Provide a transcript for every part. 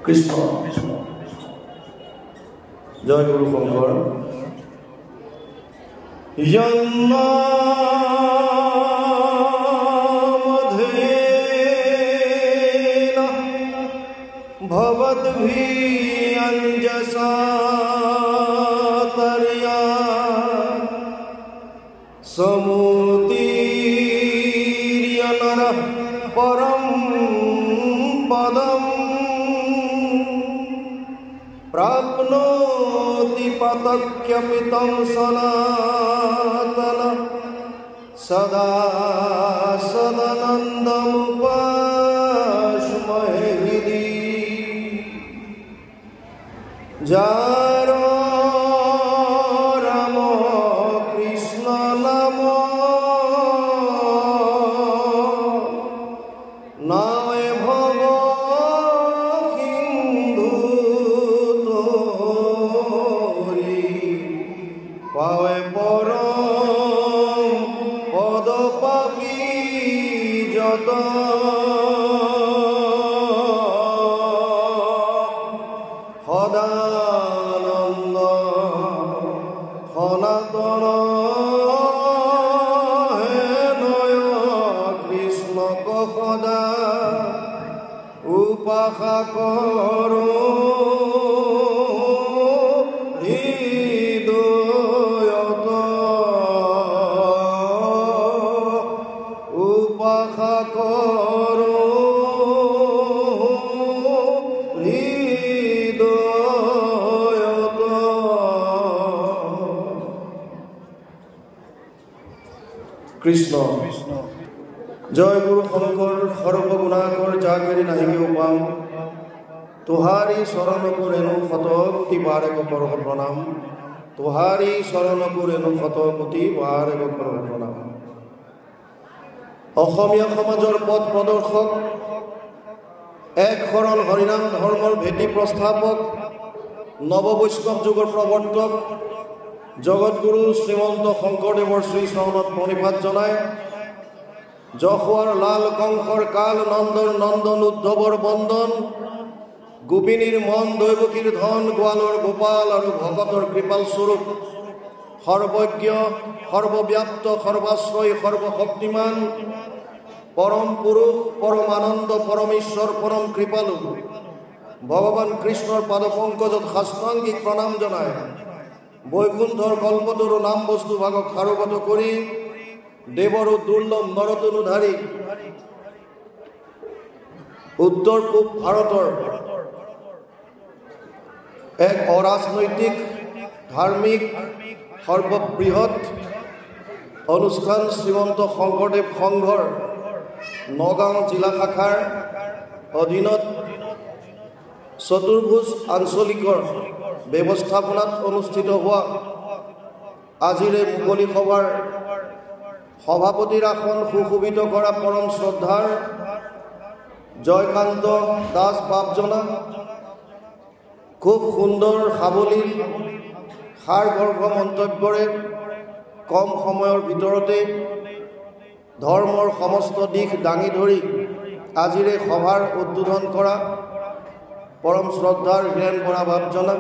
কৃষ্ণ জয় গুৰু শঙ্কৰ ভবদ্ভিৰঞ্জসা তৰ্য়া সমুদীৰ্যনৰঃ পৰম পদম प्राप्नोति पतक्यपितं सनातन सदा सदानन्दमुपास्महे हृदि जार राम कृष्ण नाम नामे भव পাৱে পৰম পদ পাবি যত সদানন্দ সনাতন হেনয় কৃষ্ণক সদা উপাসা কৰো কৃষ্ণ জয় গুৰু শঙ্কৰ সৰ্বগুণাকৰ যাকেৰি নাহিকে উপাম তোহাৰি শৰণকো ৰেণু শতকোটি বাৰেক কৰহ প্ৰণাম তোহাৰি শৰণকো ৰেণু শতকোটি বাৰেক কৰহ প্ৰণাম অসমীয়া সমাজৰ পথ প্ৰদৰ্শক এক শৰণ হৰিনাম ধৰ্মৰ ভেটি প্ৰস্থাপক নৱবৈষ্ণৱ যুগৰ প্ৰৱৰ্তক জগতগুৰু শ্ৰীমন্ত শংকৰদেৱৰ শ্ৰীচৰণত প্ৰণিপাত জনায় যশোৱাৰ লাল কংসৰ কাল নন্দৰ নন্দন উদ্ধৱৰ বন্দন গোপিনীৰ মন দৈৱকীৰ ধন গোৱালৰ গোপাল আৰু ভকতৰ কৃপাল স্বৰূপ সৰ্বজ্ঞ সৰ্বব্যাপ্ত সৰ্বাশ্ৰয় সৰ্বশক্তিমান পৰম পুৰুষ পৰমানন্দ পৰমেশ্বৰ পৰম কৃপালু ভগৱান কৃষ্ণৰ পাদপংকজত সাষ্টাংগিক প্ৰণাম জনায় বৈকুণ্ঠৰ কল্পতৰু নাম বস্তু ভাগক সাৰোগত কৰি দেৱৰো দুৰ্লভ নৰতনুধাৰী উত্তৰ পূব ভাৰতৰ এক অৰাজনৈতিক ধাৰ্মিক সৰ্ববৃহৎ অনুষ্ঠান শ্ৰীমন্ত শংকৰদেৱ সংঘৰ নগাঁও জিলা শাখাৰ অধীনত চতুৰ্ভুজ আঞ্চলিকৰ ব্যৱস্থাপনাত অনুষ্ঠিত হোৱা আজিৰে মুকলি সভাৰ সভাপতিৰ আসন সুশোভিত কৰা পৰম শ্ৰদ্ধাৰ জয়কান্ত দাস বাপজনা খুব সুন্দৰ সাৱলীল সাৰগৰ্ভ মন্তব্যৰে কম সময়ৰ ভিতৰতে ধৰ্মৰ সমস্ত দিশ দাঙি ধৰি আজিৰে সভাৰ উদ্বোধন কৰা পৰম শ্ৰদ্ধাৰ হীৰেণ বৰা বাপজনা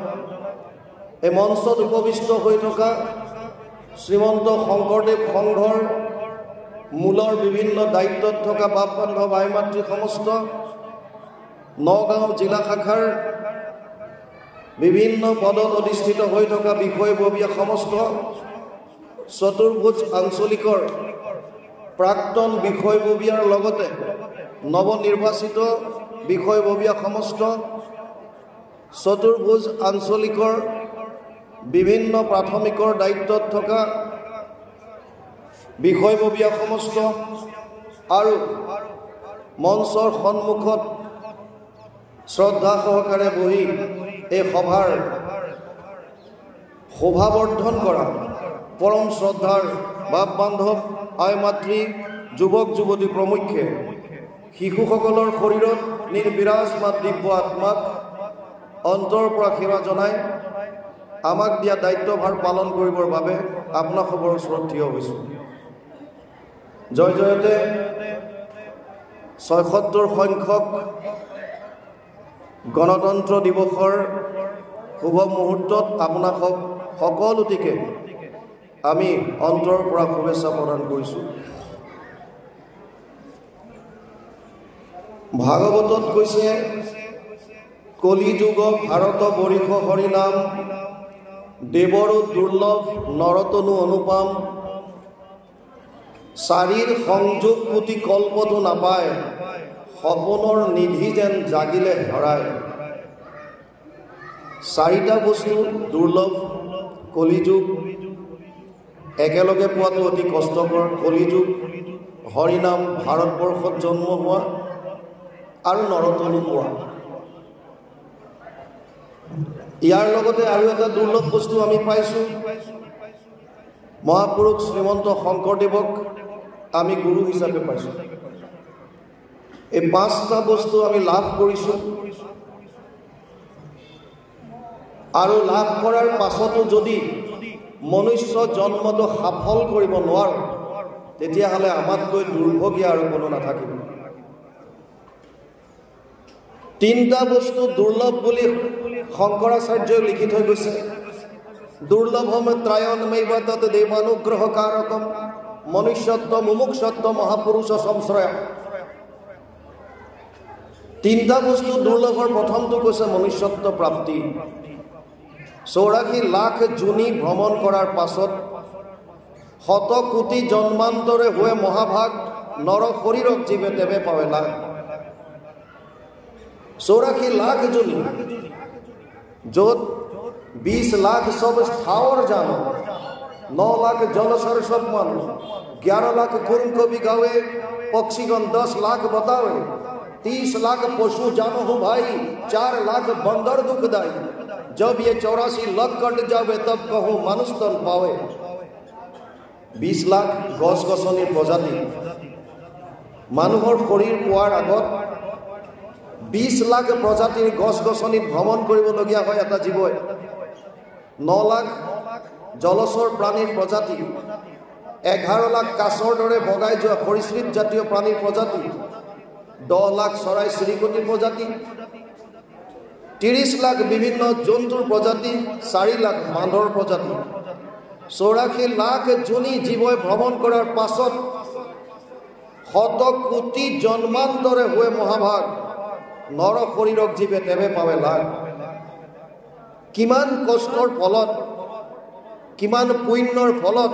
এই মঞ্চত উপবিষ্ট হৈ থকা শ্ৰীমন্ত শংকৰদেৱ সংঘৰ মূলৰ বিভিন্ন দায়িত্বত থকা বাপ বান্ধৱ আই মাতৃ সমস্ত নগাঁও জিলা শাখাৰ বিভিন্ন পদত অধিষ্ঠিত হৈ থকা বিষয়ববীয়া সমস্ত চতুৰ্ভুজ আঞ্চলিকৰ প্ৰাক্তন বিষয়ববীয়াৰ লগতে নৱনিৰ্বাচিত বিষয়ববীয়া সমস্ত চতুৰ্ভুজ আঞ্চলিকৰ বিভিন্ন প্ৰাথমিকৰ দায়িত্বত থকা বিষয়ববীয়া সমস্ত আৰু মঞ্চৰ সন্মুখত শ্ৰদ্ধা সহকাৰে বহি এই সভাৰ শোভাবৰ্ধন কৰা পৰম শ্ৰদ্ধাৰ বাপ বান্ধৱ আই মাতৃ যুৱক যুৱতী প্ৰমুখ্যে শিশুসকলৰ শৰীৰত নিৰ্বিৰাজমান দিব্য আত্মাক অন্তৰৰ পৰা সেৱা জনাই আমাক দিয়া দায়িত্বভাৰ পালন কৰিবৰ বাবে আপোনালোকৰ ওচৰত থিয় হৈছোঁ। জয় জয়তে ৭৬ সংখ্যক গণতন্ত্ৰ দিৱসৰ শুভ মুহূৰ্তত আপোনাক সকলোটিকে আমি অন্তৰৰ পৰা শুভেচ্ছা প্ৰদান কৰিছোঁ। ভাগৱতত কৈছে, কলি যুগ ভাৰত বৰিষ হৰিনাম, দেৱৰো দুৰ্লভ নৰতনু অনুপাম, চাৰিৰ সংযোগ কোটি কল্পতো নাপায়, সপনৰ নিধি যেন জাগিলে ধৰায়। চাৰিটা বস্তু দুৰ্লভ, কলিযুগ একেলগে পোৱাটো অতি কষ্টকৰ, কলিযুগ, হৰিনাম ভাৰতবৰ্ষত জন্ম হোৱা আৰু নৰতনু পোৱা। ইয়াৰ লগতে আৰু এটা দুৰ্লভ বস্তু আমি পাইছোঁ, মহাপুৰুষ শ্ৰীমন্ত শংকৰদেৱক আমি গুৰু হিচাপে পাইছোঁ। এই পাঁচটা বস্তু আমি লাভ কৰিছোঁ, আৰু লাভ কৰাৰ পাছতো যদি মনুষ্য জন্মটো সফল কৰিব নোৱাৰোঁ, তেতিয়াহ'লে আমাতকৈ দুৰ্ভগীয়া আৰু কোনো নাথাকিব। তিনিটা বস্তু দুৰ্লভ বুলি শংকৰাচাৰ্যই লিখি থৈ গৈছে। দুৰ্লভম ত্ৰায়নমেব তৎ দেৱানুগ্ৰহ কাৰকম, মনুষ্যত্ব মুমুক্ষত্ব মহাপুৰুষ সংশ্ৰয়। তিনিটা বস্তু দুৰ্লভৰ প্ৰথমটো কৈছে মনুষ্যত্ব প্ৰাপ্তি। 84 লাখ জুনি ভ্ৰমণ কৰাৰ পাছত 100 কোটি জন্মান্তৰে হৈ মহাভাগ নৰ শৰীৰক জীৱে তেৱে পাৱে লাভ। 84 লাখ জুনি, য'ত 20 লাখ সব স্থাৱৰ জানো, 9 লাখ জলচৰ সব মানুহ, 11 লাখ কুৰ্ম কবি গাৱে, पक्षीगण 10 लाख बतावे, 30 लाख पशु जानो हो भाई, 4 लाख बंदर दुखदाई। जब ये 84 लाख कट जावे तब कहूँ मनुष्य तन पावे। 20 लाख गस गसनिर प्रजाति, मानुहर शरीर पोৱাৰ আগত 20 লাখ প্ৰজাতিৰ গছ গছনিত ভ্ৰমণ কৰিবলগীয়া হয় এটা জীৱই। 9 লাখ জলচৰ প্ৰাণীৰ প্ৰজাতি, 11 লাখ কাছৰ দৰে বগাই যোৱা সৰীসৃপ জাতীয় প্ৰাণীৰ প্ৰজাতি, 10 লাখ চৰাই চিৰিকটিৰ প্ৰজাতি, 30 লাখ বিভিন্ন জন্তুৰ প্ৰজাতি, 4 লাখ বান্দৰ প্ৰজাতি। 84 লাখ জনী জীৱই ভ্ৰমণ কৰাৰ পাছত 100 কোটি জন্মান্তৰে হৈ মহাভাগ নৰ শৰীৰক জীৱে তেৱে পাৱে লাভ। কিমান কষ্টৰ ফলত, কিমান পুণ্যৰ ফলত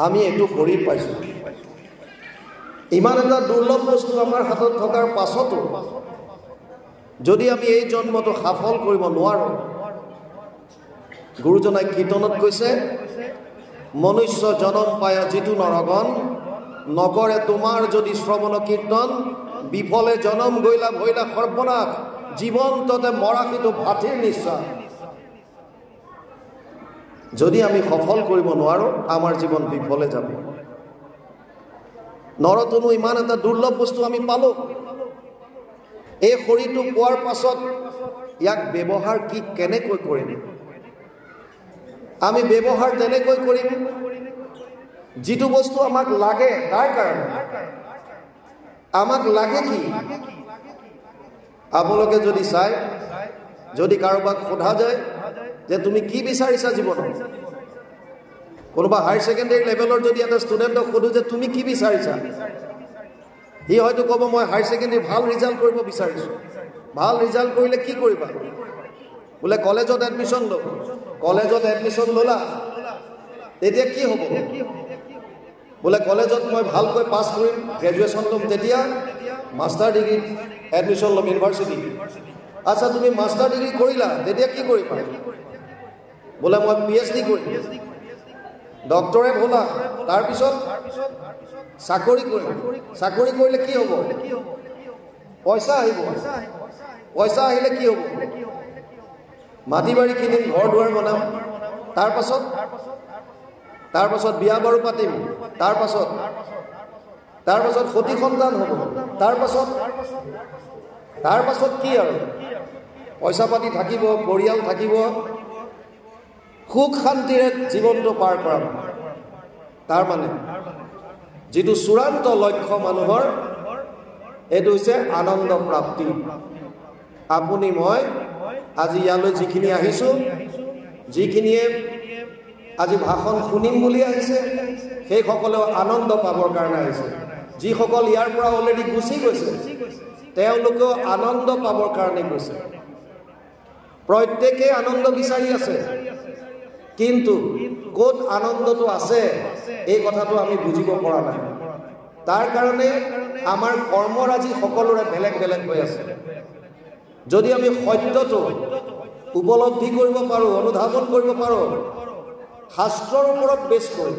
আমি এইটো শৰীৰ পাইছোঁ। ইমান এটা দুৰ্লভ বস্তু আমাৰ হাতত থকাৰ পাছতো যদি আমি এই জন্মটো সফল কৰিব নোৱাৰোঁ, গুৰুজনাই কীৰ্তনত কৈছে, মনুষ্য জনম পায়া যিটো নৰগণ, নকৰে তোমাৰ যদি শ্ৰৱণ কীৰ্তন, বিফলে জনম গৈলা ভৈলা সৰ্বনাশ, জীৱন্ততে মৰাশীটো ভাতিৰ নিশ্চয়। যদি আমি সফল কৰিব নোৱাৰোঁ, আমাৰ জীৱন বিফলে যাব। নৰতনু ইমান এটা দুৰ্লভ বস্তু আমি পালোঁ। এই শৰীৰটো পোৱাৰ পাছত ইয়াক ব্যৱহাৰ কি কেনেকৈ কৰিম? আমি ব্যৱহাৰ তেনেকৈ কৰিম যিটো বস্তু আমাক লাগে তাৰ কাৰণে। আমাক লাগে কি? আপোনালোকে যদি চায়, যদি কাৰোবাক সোধা যায় যে তুমি কি বিচাৰিছা জীৱনত, কোনোবা হায়াৰ ছেকেণ্ডেৰী লেভেলৰ যদি এটা ষ্টুডেণ্টক সোধো যে তুমি কি বিচাৰিছা, সি হয়তো ক'ব মই হায়াৰ ছেকেণ্ডেৰী ভাল ৰিজাল্ট কৰিব বিচাৰিছোঁ। ভাল ৰিজাল্ট কৰিলে কি কৰিবা? বোলে কলেজত এডমিশ্যন ল'ব। কলেজত এডমিশ্যন ল'লা, তেতিয়া কি হ'ব? বোলে কলেজত মই ভালকৈ পাছ কৰিম, গ্ৰেজুৱেশ্যন ল'ম, তেতিয়া মাষ্টাৰ ডিগ্ৰী এডমিশ্যন ল'ম ইউনিভাৰ্চিটি। আচ্ছা, তুমি মাষ্টাৰ ডিগ্ৰী কৰিলা, তেতিয়া কি কৰিবা? বোলে মই PhD কৰিম, ডক্টৰেট হ'লা, তাৰপিছত চাকৰি কৰিম। চাকৰি কৰিলে কি হ'ব? পইচা আহিব। পইচা আহিলে কি হ'ব? মাটি বাৰী কিনিম, ঘৰ দুৱাৰ বনাম, তাৰপাছত বিয়া বাৰু পাতিম, তাৰপাছত সতি সন্তান হ'ব, তাৰপাছত কি আৰু? পইচা পাতি থাকিব, পৰিয়াল থাকিব, সুখ শান্তিৰে জীৱনটো পাৰ কৰাম। তাৰমানে যিটো চূড়ান্ত লক্ষ্য মানুহৰ, এইটো হৈছে আনন্দ প্ৰাপ্তি। আপুনি মই আজি ইয়ালৈ যিখিনি আহিছোঁ, যিখিনিয়ে আজি ভাষণ শুনিম বুলি আহিছে, সেইসকলেও আনন্দ পাবৰ কাৰণে আহিছে। যিসকল ইয়াৰ পৰা অলৰেডি গুচি গৈছে তেওঁলোকেও আনন্দ পাবৰ কাৰণে গৈছে। প্ৰত্যেকেই আনন্দ বিচাৰি আছে, কিন্তু ক'ত আনন্দটো আছে এই কথাটো আমি বুজিব পৰা নাই। তাৰ কাৰণে আমাৰ কৰ্মৰাজি সকলোৰে বেলেগ বেলেগ হৈ আছে। যদি আমি সত্যটো উপলব্ধি কৰিব পাৰোঁ, অনুধাৱন কৰিব পাৰোঁ শাস্ত্ৰৰ ওপৰত বেছ কৰি,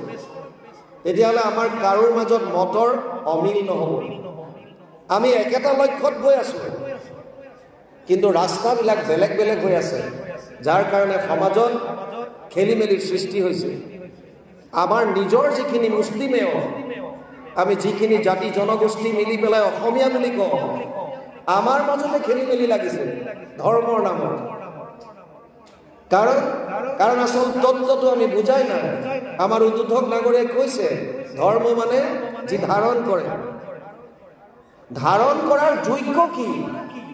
তেতিয়াহ'লে আমাৰ কাৰোৰ মাজত মতৰ অমিল নহ'ব। আমি একেটা লক্ষ্যত গৈ আছোঁ, কিন্তু ৰাস্তাবিলাক বেলেগ বেলেগ হৈ আছে, যাৰ কাৰণে সমাজত খেলি মেলিৰ সৃষ্টি হৈছে। আমাৰ নিজৰ যিখিনি মুষ্টিমেয়, আমি যিখিনি জাতি জনগোষ্ঠী মিলি পেলাই অসমীয়া বুলি কওঁ, আমাৰ মাজতে খেলি মেলি লাগিছে ধৰ্মৰ নামত। কাৰণ আচল তত্ত্বটো আমি বুজাই নাই। আমাৰ উদ্বোধক নাগৰিকে কৈছে ধৰ্ম মানে যি ধাৰণ কৰে। ধাৰণ কৰাৰ যোগ্য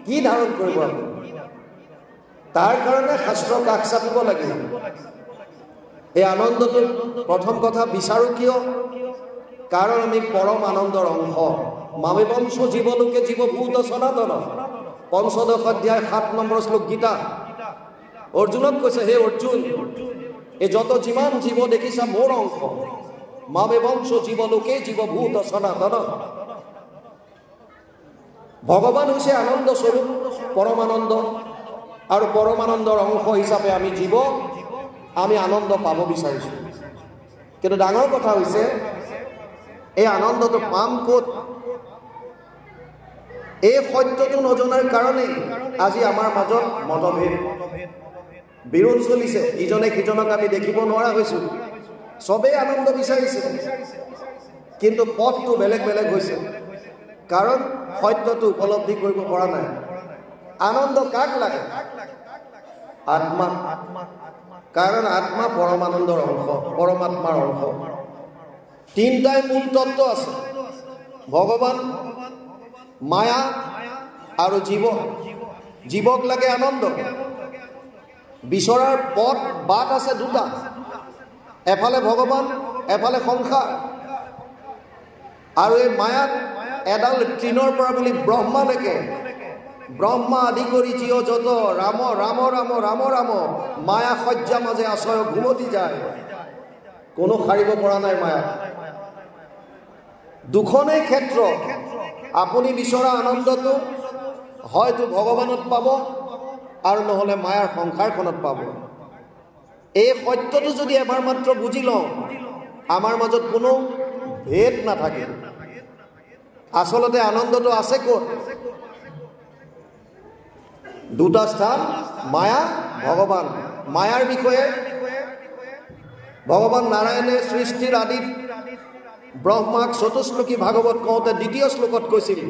কি ধাৰণ কৰিব আপুনি? তাৰ কাৰণে শাস্ত্ৰ কাষ চাপিব লাগিব। এই আনন্দটো প্ৰথম কথা বিচাৰোঁ কিয়? কাৰণ আমি পৰম আনন্দৰ অংশ। মামে বংশ জীৱলোকে জীৱভূত সনাতন, পঞ্চদশ অধ্যায় 7 নম্বৰ শ্লোক গীতা। অৰ্জুনক কৈছে, হে অৰ্জুন, এই যত যিমান জীৱ দেখিছা মোৰ অংশ। মামে বংশ জীৱলোকে জীৱভূত সনাতন। ভগৱান হৈছে আনন্দ স্বৰূপ, পৰমানন্দ, আৰু পৰমানন্দৰ অংশ হিচাপে আমি জীৱ, আমি আনন্দ পাব বিচাৰিছোঁ। কিন্তু ডাঙৰ কথা হৈছে এই আনন্দটো পাম ক'ত? এই সত্যটো নজনাৰ কাৰণেই আজি আমাৰ মাজত মতভেদ, বিৰোধ চলিছে। ইজনে সিজনক আমি দেখিব নোৱাৰা হৈছোঁ। চবেই আনন্দ বিচাৰিছে, কিন্তু পথটো বেলেগ বেলেগ হৈছে। কাৰণ সত্যটো উপলব্ধি কৰিব পৰা নাই। আনন্দ কাক লাগে? আত্মা। কাৰণ আত্মা পৰমানন্দৰ অংশ, পৰমাত্মাৰ অংশ। তিনিটাই মূল তত্ত্ব আছে, ভগৱান, মায়া আৰু জীৱ। জীৱক লাগে আনন্দ। বিচৰাৰ বাট আছে দুটা, এফালে ভগৱান, এফালে সংসাৰ। আৰু এই মায়াত এডাল তৃণৰ পৰা বুলি ব্ৰহ্মালৈকে, ব্ৰহ্মা আদি কৰি জীৱ যত ৰাম ৰাম ৰাম ৰাম ৰাম, মায়া সজ্জা মাজে আশ্ৰয় ঘুমতি যায়। কোনো সাৰিব পৰা নাই মায়া। দুখনেই ক্ষেত্ৰ। আপুনি বিচৰা আনন্দটো হয়তো ভগৱানত পাব, আৰু নহ'লে মায়াৰ সংসাৰখনত পাব। এই সত্যটো যদি এবাৰ মাত্ৰ বুজি লওঁ, আমাৰ মাজত কোনো ভেদ নাথাকে। আচলতে আনন্দটো আছে ক'ত? দুটা স্থান, মায়া, ভগৱান। মায়াৰ বিষয়ে ভগৱান নাৰায়ণে সৃষ্টিৰ আদিত ব্ৰহ্মাক চতুশ্লোকী ভাগৱত কওঁতে 2য় শ্লোকত কৈছিল,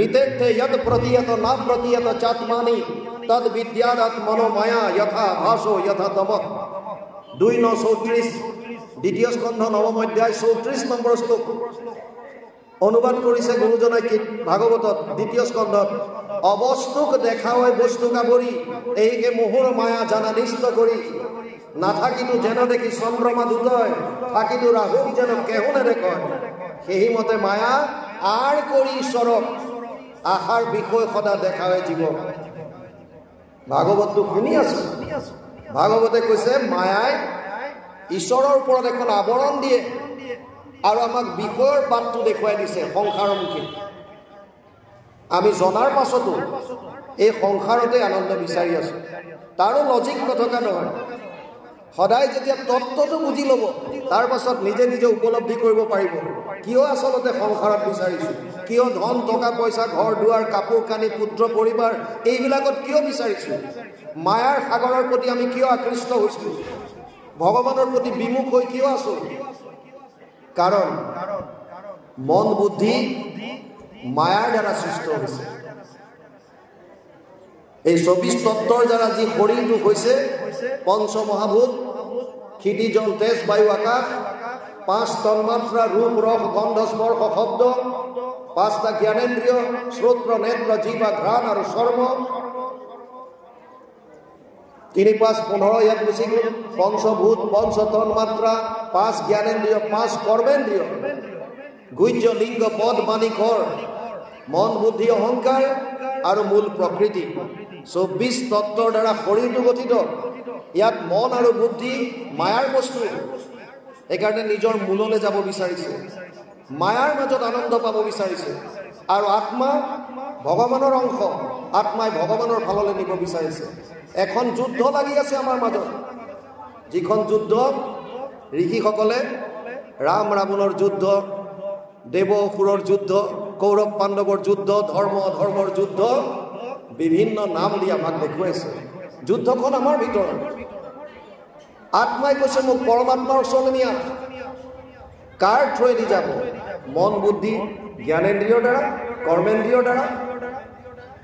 ঋতেৰ্থে য়ৎ প্ৰতীয়ত না প্ৰতীয়ত চাত্মানি তদ বিদ্যাদাত মনোমায়া যথা ভাসো যথা তম। 2:34, 2য় স্কন্ধ 9ম অধ্যায় 34 নম্বৰ শ্লোক অনুবাদ কৰিছে গুৰুজনাই ভাগৱতত 2য় স্কন্ধত। অবস্তুক দেখাওয় বস্তু কাবৰি, এইকে মোহৰ মায়া জানা নিষ্ট কৰি। নাথাকিতো যেন দেখি চন্দ্ৰমা দুটয়, থাকিতো ৰাহুক যেন কেহু নেদেখয়। সেই মতে মায়া আৰ কৰি ঈশ্বৰক, আশাৰ বিষয় সদা দেখাওয় জীৱ। ভাগৱতটো শুনি আছো। ভাগৱতে কৈছে মায়াই ঈশ্বৰৰ ওপৰত এখন আৱৰণ দিয়ে আৰু আমাক বিষয়ৰ বাটটো দেখুৱাই দিছে সংসাৰমুখী। আমি জনাৰ পাছতো এই সংসাৰতে আনন্দ বিচাৰি আছো। তাৰো লজিক নথকা নহয়। সদায় যেতিয়া তত্ত্বটো বুজি ল'ব, তাৰ পাছত নিজে নিজে উপলব্ধি কৰিব পাৰিব কিয় আচলতে সংসাৰত বিচাৰিছোঁ, কিয় ধন টকা পইচা, ঘৰ দুৱাৰ, কাপোৰ কানি, পুত্ৰ পৰিবাৰ, এইবিলাকত কিয় বিচাৰিছোঁ, মায়াৰ সাগৰৰ প্ৰতি আমি কিয় আকৃষ্ট হৈছোঁ, ভগৱানৰ প্ৰতি বিমুখ হৈ কিয় আছোঁ। কাৰণ মন বুদ্ধি মায়াৰ দ্বাৰা সৃষ্ট হৈছে। এই 24 তত্ত্বৰ দ্বাৰা যি শৰীৰটো হৈছে, পঞ্চমহাভূত, ক্ষিতি জল তেজ বায়ু আকাশ, 5 তন্মাত্ৰা ৰূপ ৰস গন্ধ স্পৰ্শ শব্দ, 5টা জ্ঞানেন্দ্ৰিয়, শ্ৰোত্ৰ নেত্ৰ জিহ্বা ঘ্ৰাণ আৰু চৰ্ম, 3, 5, 15 ইয়াত গুচি গ'ল। পঞ্চভূত, পঞ্চতন মাত্ৰা, 5 জ্ঞানেন্দ্ৰিয়, 5 কৰ্মেন্দ্ৰিয়, গুহ্য লিংগ পদ বাণী কৰ, মন বুদ্ধি অহংকাৰ আৰু মূল প্ৰকৃতি। 24 তত্ত্বৰ দ্বাৰা শৰীৰটো গঠিত। ইয়াত মন আৰু বুদ্ধি মায়াৰ বস্তু, সেইকাৰণে নিজৰ মূললৈ যাব বিচাৰিছে, মায়াৰ মাজত আনন্দ পাব বিচাৰিছে। আৰু আত্মা ভগৱানৰ অংশ, আত্মাই ভগৱানৰ ফাললৈ নিব বিচাৰিছে। এখন যুদ্ধ লাগি আছে আমাৰ মাজত, যিখন যুদ্ধ ঋষিসকলে ৰাম ৰাৱণৰ যুদ্ধ, দেৱ অসুৰৰ যুদ্ধ, কৌৰৱ পাণ্ডৱৰ যুদ্ধ, ধৰ্ম অধৰ্মৰ যুদ্ধ, বিভিন্ন নাম দি আমাক দেখুৱাইছে। যুদ্ধখন আমাৰ ভিতৰত। আত্মাই কৈছে মোক পৰমাত্মাৰ ওচৰলৈ নিয়া। কাৰ থ্ৰুৱেদি যাব? মন বুদ্ধি জ্ঞানেন্দ্ৰিয়ৰ দ্বাৰা, কৰ্মেন্দ্ৰিয়ৰ দ্বাৰা।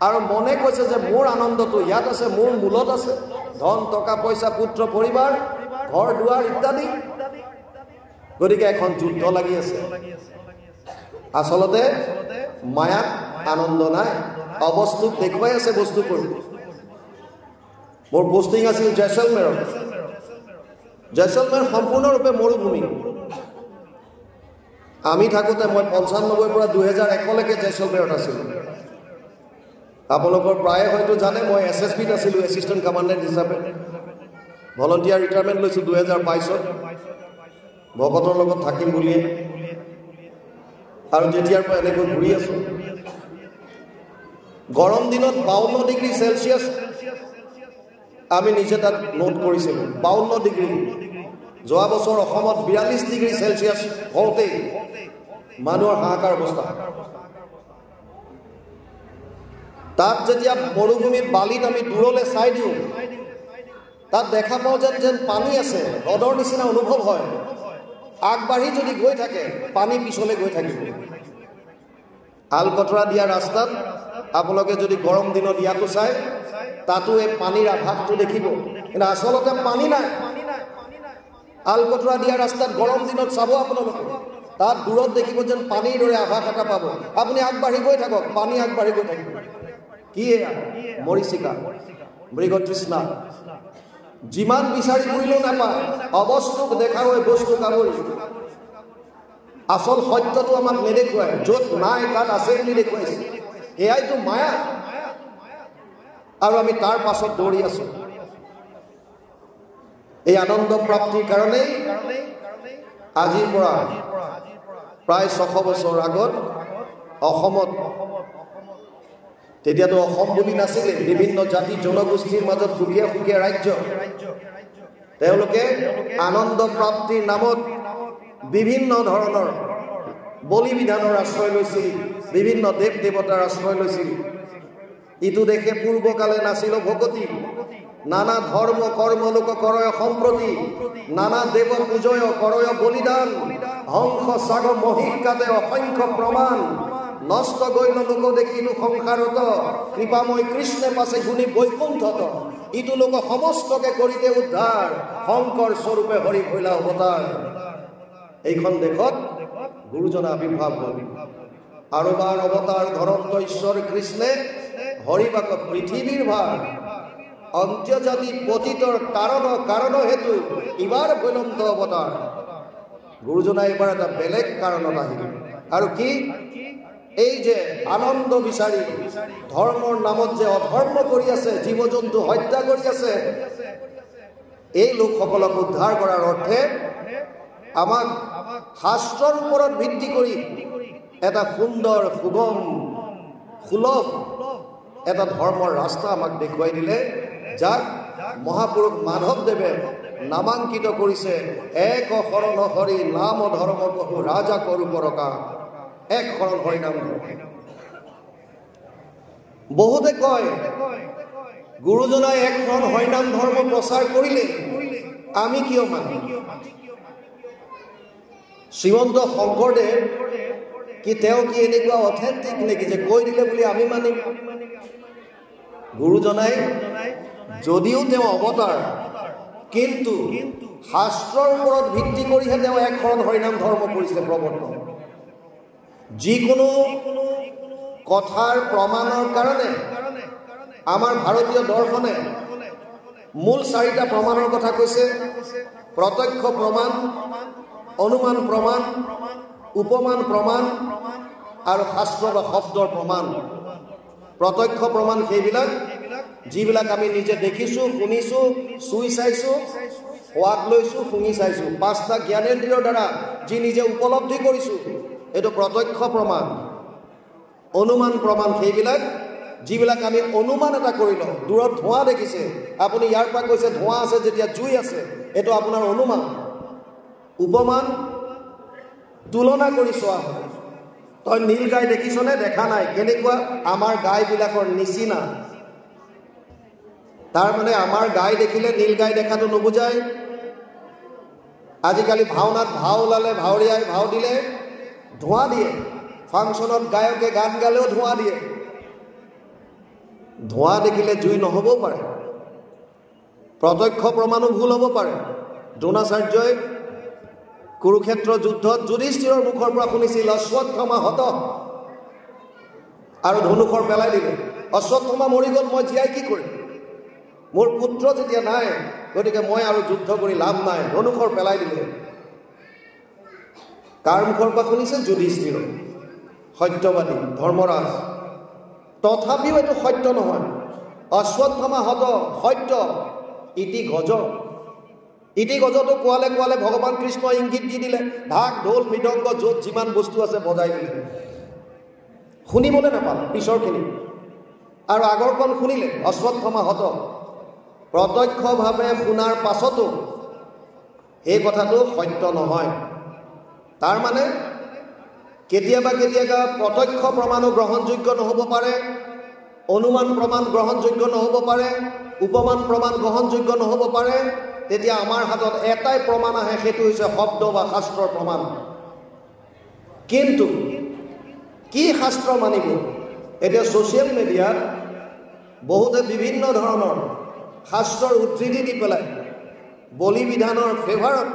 আৰু মনে কৈছে যে মোৰ আনন্দটো ইয়াত আছে, মোৰ মূলত আছে, ধন টকা পইচা, পুত্ৰ পৰিবাৰ, ঘৰ দুৱাৰ ইত্যাদি। গতিকে এখন যুদ্ধ লাগি আছে। আচলতে মায়াত আনন্দ নাই, অবস্তুক দেখুৱাই আছে বস্তু কৰি। মোৰ পোষ্টিং আছিল জেচলমেৰত। জেচলমেৰ সম্পূৰ্ণৰূপে মৰুভূমি। আমি থাকোঁতে মই 95 পৰা 2001লৈকে জেচলমেৰত আছিলোঁ। আপোনালোকৰ প্ৰায়ে হয়তো জানে মই SSBত আছিলোঁ, এছিষ্টেণ্ট কমাণ্ডেণ্ট হিচাপে। ভলণ্টিয়াৰ ৰিটায়াৰমেণ্ট লৈছোঁ 2022ত, ভকতৰ লগত থাকিম বুলিয়ে। আৰু যেতিয়াৰ পৰা এনেকৈ ঘূৰি আছোঁ। গৰম দিনত 52 ডিগ্ৰী চেলচিয়াছ আমি নিজে তাত নোট কৰিছিলোঁ। 52 ডিগ্ৰী। যোৱা বছৰ অসমত 42 ডিগ্ৰী চেলচিয়াছ হওঁতেই মানুহৰ হাহাকাৰ অৱস্থা। তাত যেতিয়া মৰুভূমিত বালিত আমি দূৰলৈ চাই দিওঁ, তাত দেখা পাওঁ যেন পানী আছে, হ্ৰদৰ নিচিনা অনুভৱ হয়। আগবাঢ়ি যদি গৈ থাকে, পানী পিছলৈ গৈ থাকিব। আলকটৰা দিয়া ৰাস্তাত আপোনালোকে যদি গৰম দিনত ইয়াতো চায়, তাতো এই পানীৰ আভাসটো দেখিব, কিন্তু আচলতে পানী নাই। আলকটৰা দিয়া ৰাস্তাত গৰম দিনত চাব আপোনালোকে, তাত দূৰত দেখিব যেন পানীৰ দৰে আভাস এটা পাব। আপুনি আগবাঢ়ি গৈ থাকক, পানী আগবাঢ়ি গৈ থাকিব। কি এয়া? মৰিচিকা, মৃগতৃষ্ণা। যিমান বিচাৰি ফুৰিলেও নাপায়, অবস্তুক দেখা হৈ বস্তু কামুৰি। আচল সত্যটো আমাক নেদেখুৱায়, য'ত নাই তাত আছে বুলি দেখুৱাইছে। এয়াইতো মায়া, আৰু আমি তাৰ পাছত দৌৰি আছো। এই আনন্দ প্ৰাপ্তিৰ কাৰণেই আজিৰ পৰা প্ৰায় 600 বছৰ আগত অসমত, তেতিয়াতো অসম বুলি নাছিলে, বিভিন্ন জাতি জনগোষ্ঠীৰ মাজত সুকীয়া সুকীয়া ৰাজ্য, তেওঁলোকে আনন্দ প্ৰাপ্তিৰ নামত বিভিন্ন ধৰণৰ বলি বিধানৰ আশ্ৰয় লৈছিল, বিভিন্ন দেৱ দেৱতাৰ আশ্ৰয় লৈছিল। ইটো দেশে পূৰ্বকালে নাছিল ভকতি, নানা ধৰ্ম কৰ্ম লোক কৰয় সম্প্ৰতি, নানা দেৱ পূজয় কৰয় বলিদান, হংস সাগ মহিষ কাটে অসংখ্য প্ৰমাণ, নষ্ট গৈল লোক দেখিলো সংসাৰত, কৃপাময় কৃষ্ণে পাছে গুণী বৈকুণ্ঠত, ইটো লোক সমস্তকে কৰিতে উদ্ধাৰ, শংকৰ স্বৰূপে হৰি ভৈলা অৱতাৰ। এইখন দেশত গুৰুজনা আবিৰ্ভাৱ হ'ল। আৰু বাৰ অৱতাৰ ধৰন্ত ঈশ্বৰ কৃষ্ণে হৰিবাকত পৃথিৱীৰ ভাৰ, অন্ত্যজাতি পতিতৰ কাৰণ হেতু ইবাৰ বৈলন্ত অৱতাৰ। গুৰুজনাই এইবাৰ এটা বেলেগ কাৰণত আহিল। আৰু কি? এই যে আনন্দ বিচাৰি ধৰ্মৰ নামত যে অধৰ্ম কৰি আছে, জীৱ জন্তু হত্যা কৰি আছে, এই লোকসকলক উদ্ধাৰ কৰাৰ অৰ্থে আমাক শাস্ত্ৰৰ ওপৰত ভিত্তি কৰি এটা সুন্দৰ সুগম সুলভ এটা ধৰ্মৰ ৰাস্তা আমাক দেখুৱাই দিলে, যাক মহাপুৰুষ মাধৱদেৱে নামাঙ্কিত কৰিছে, এক শৰণ হৰি নাম ধৰ্ম বহু ৰাজা কৰো পৰকা। এক শৰণ হৰি নাম ধৰ্ম। বহুতে কয় গুৰুজনাই এক শৰণ হৰি নাম ধৰ্ম প্ৰচাৰ কৰিলে, আমি কিয় মানিম? শ্ৰীমন্ত শংকৰদেৱ কি তেওঁ কি এনেকুৱা অথেণ্টিক নেকি যে কৈ দিলে বুলি আমি মানিম? গুৰুজনাই যদিও তেওঁ অৱতাৰ, কিন্তু শাস্ত্ৰৰ ওপৰত ভিত্তি কৰিহে তেওঁ এক শৰণ হৰিনাম ধৰ্ম কৰিছে প্ৰৱৰ্তন। যিকোনো কথাৰ প্ৰমাণৰ কাৰণে আমাৰ ভাৰতীয় দৰ্শনে মূল চাৰিটা প্ৰমাণৰ কথা কৈছে প্ৰত্যক্ষ প্ৰমাণ অনুমান প্ৰমাণ উপমান প্ৰমাণ আৰু শাস্ত্ৰ বা শব্দৰ প্ৰমাণ প্ৰত্যক্ষ প্ৰমাণ সেইবিলাক যিবিলাক আমি নিজে দেখিছোঁ শুনিছোঁ চুই চাইছোঁ সোৱাদ লৈছোঁ শুনি চাইছোঁ পাঁচটা জ্ঞানেন্দ্ৰিয়ৰ দ্বাৰা যি নিজে উপলব্ধি কৰিছোঁ এইটো প্ৰত্যক্ষ প্ৰমাণ অনুমান প্ৰমাণ সেইবিলাক যিবিলাক আমি অনুমান এটা কৰি লওঁ দূৰত ধোঁৱা দেখিছে আপুনি ইয়াৰ পৰা কৈছে ধোঁৱা আছে যেতিয়া জুই আছে এইটো আপোনাৰ অনুমান উপমান তুলনা কৰি চোৱা হয় তই নীল গাই দেখিছনে দেখা নাই কেনেকুৱা আমাৰ গাইবিলাকৰ নিচিনা তাৰ মানে আমাৰ গাই দেখিলে নীল গাই দেখাটো নুবুজায় আজিকালি ভাওনাত ভাও ওলালে ভাৱৰীয়াই ভাও দিলে ধোঁৱা দিয়ে ফাংচনত গায়কে গান গালেও ধোঁৱা দিয়ে ধোঁৱা দেখিলে জুই নহ'বও পাৰে প্ৰত্যক্ষ প্ৰমাণো ভুল হ'ব পাৰে দ্ৰোণাচাৰ্যই কুৰুক্ষেত্ৰ যুদ্ধত যুধিষ্ঠিৰৰ মুখৰ পৰা শুনিছিল অশ্বত্থামা হত আৰু ধনুষৰ পেলাই দিলে অশ্বত্থামা মৰি গ'ল মই জীয়াই কি কৰিম মোৰ পুত্ৰ যেতিয়া নাই গতিকে মই আৰু যুদ্ধ কৰি লাভ নাই ধনুষৰ পেলাই দিলে কাৰ মুখৰ পৰা শুনিছে যুধিষ্ঠিৰ সত্যবাদী ধৰ্মৰাজ তথাপিও এইটো সত্য নহয় অশ্বত্থামা হত সত্য ইতি গজটো কোৱালে কোৱালে ভগৱান কৃষ্ণ ইংগিত দি দিলে ঢাক ঢোল মৃদংগ য'ত যিমান বস্তু আছে বজাই দিলে শুনিবলৈ নাপালে পিছৰখিনি আৰু আগৰখন শুনিলে অশ্বত্থামা হত প্ৰত্যক্ষভাৱে শুনাৰ পাছতো এই কথাটো সত্য নহয় তাৰ মানে কেতিয়াবা কেতিয়াবা প্ৰত্যক্ষ প্ৰমাণো গ্ৰহণযোগ্য নহ'ব পাৰে অনুমান প্ৰমাণ গ্ৰহণযোগ্য নহ'ব পাৰে উপমান প্ৰমাণ গ্ৰহণযোগ্য নহ'ব পাৰে তেতিয়া আমাৰ হাতত এটাই প্ৰমাণ আহে সেইটো হৈছে শব্দ বা শাস্ত্ৰৰ প্ৰমাণ কিন্তু কি শাস্ত্ৰ মানিব এতিয়া ছ'চিয়েল মিডিয়াত বহুতে বিভিন্ন ধৰণৰ শাস্ত্ৰৰ উদ্ধৃতি দি পেলাই বলি বিধানৰ ফেভাৰত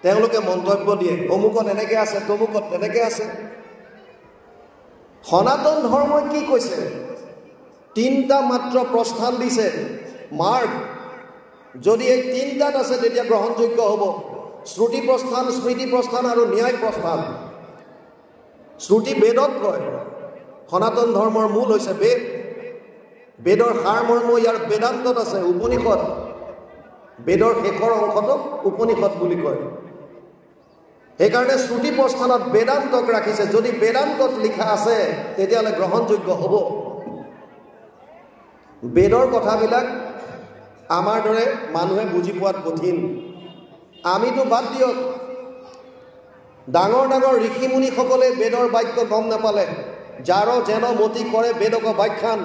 তেওঁলোকে মন্তব্য দিয়ে অমুকত এনেকৈ আছে তমুকত তেনেকৈ আছে সনাতন ধৰ্মই কি কৈছে তিনিটা মাত্ৰ প্ৰস্থান দিছে মাৰ্গ যদি এই তিনিটাত আছে তেতিয়া গ্ৰহণযোগ্য হ'ব শ্ৰুতি প্ৰস্থান স্মৃতি প্ৰস্থান আৰু ন্যায় প্ৰস্থান শ্ৰুতি বেদক কয় সনাতন ধৰ্মৰ মূল হৈছে বেদ বেদৰ সাৰমৰ্ম ইয়াৰ বেদান্তত আছে উপনিষদ বেদৰ শেষৰ অংশটোক উপনিষদ বুলি কয় সেইকাৰণে শ্ৰুতি প্ৰস্থানত বেদান্তক ৰাখিছে যদি বেদান্তত লিখা আছে তেতিয়াহ'লে গ্ৰহণযোগ্য হ'ব বেদৰ কথাবিলাক আমাৰ দৰে মানুহে বুজি পোৱাত কঠিন আমিতো বাদ দিয়ক ডাঙৰ ডাঙৰ ঋষিমুনিসকলে বেদৰ বাক্য গম নাপালে যাৰ যেন মতি কৰে বেদক ব্যাখ্যান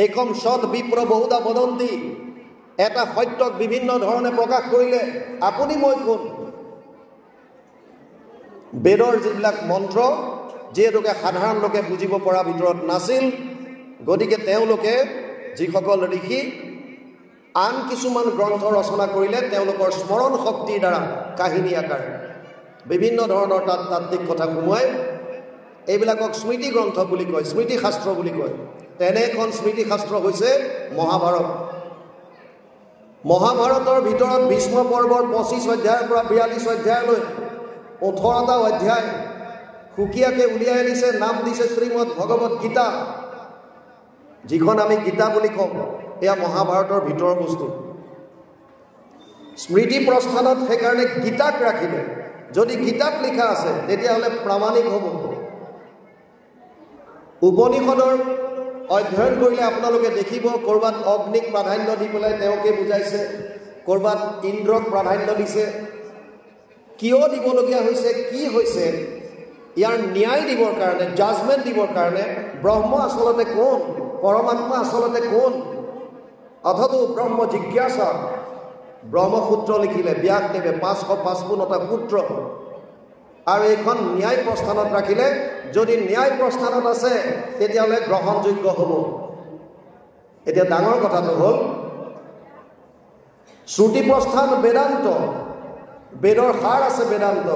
একম সৎ বিপ্ৰ বহুদা বদন্তি এটা সত্যক বিভিন্ন ধৰণে প্ৰকাশ কৰিলে আপুনি মই কোন বেদৰ যিবিলাক মন্ত্ৰ যিহেতুকে সাধাৰণ লোকে বুজিব পৰা ভিতৰত নাছিল গতিকে তেওঁলোকে যিসকল ঋষি আন কিছুমান গ্ৰন্থ ৰচনা কৰিলে তেওঁলোকৰ স্মৰণ শক্তিৰ দ্বাৰা কাহিনী আকাৰে বিভিন্ন ধৰণৰ তাত তাত্ত্বিক কথা সোমোৱাই এইবিলাকক স্মৃতি গ্ৰন্থ বুলি কয় স্মৃতি শাস্ত্ৰ বুলি কয় তেনে এখন স্মৃতি শাস্ত্ৰ হৈছে মহাভাৰত মহাভাৰতৰ ভিতৰত ভীষ্ম পৰ্বৰ 25 অধ্যায়ৰ পৰা 42 অধ্যায়লৈ 18টা অধ্যায় সুকীয়াকৈ উলিয়াই আনিছে নাম দিছে শ্ৰীমদ ভগৱত গীতা যিখন আমি গীতা বুলি কওঁ এয়া মহাভাৰতৰ ভিতৰৰ বস্তু স্মৃতি প্ৰস্থানত সেইকাৰণে গীতাক ৰাখিলে যদি গীতাত লিখা আছে তেতিয়াহ'লে প্ৰামাণিক হ'ব উপনিষদৰ অধ্যয়ন কৰিলে আপোনালোকে দেখিব ক'ৰবাত অগ্নিক প্ৰাধান্য দি পেলাই তেওঁকে বুজাইছে ক'ৰবাত ইন্দ্ৰক প্ৰাধান্য দিছে কিয় দিবলগীয়া হৈছে কি হৈছে ইয়াৰ ন্যায় দিবৰ কাৰণে জাজমেণ্ট দিবৰ কাৰণে ব্ৰহ্ম আচলতে কোন পৰমাত্মা আচলতে কোন অথতো ব্ৰহ্ম জিজ্ঞাসা ব্ৰহ্মসূত্ৰ লিখিলে ব্যাসদেৱে 555টা সূত্ৰ আৰু এইখন ন্যায় প্ৰস্থানত ৰাখিলে যদি ন্যায় প্ৰস্থানত আছে তেতিয়াহ'লে গ্ৰহণযোগ্য হ'ব এতিয়া ডাঙৰ কথাটো হ'ল শ্ৰুতি প্ৰস্থান বেদান্ত বেদৰ সাৰ আছে বেদান্ত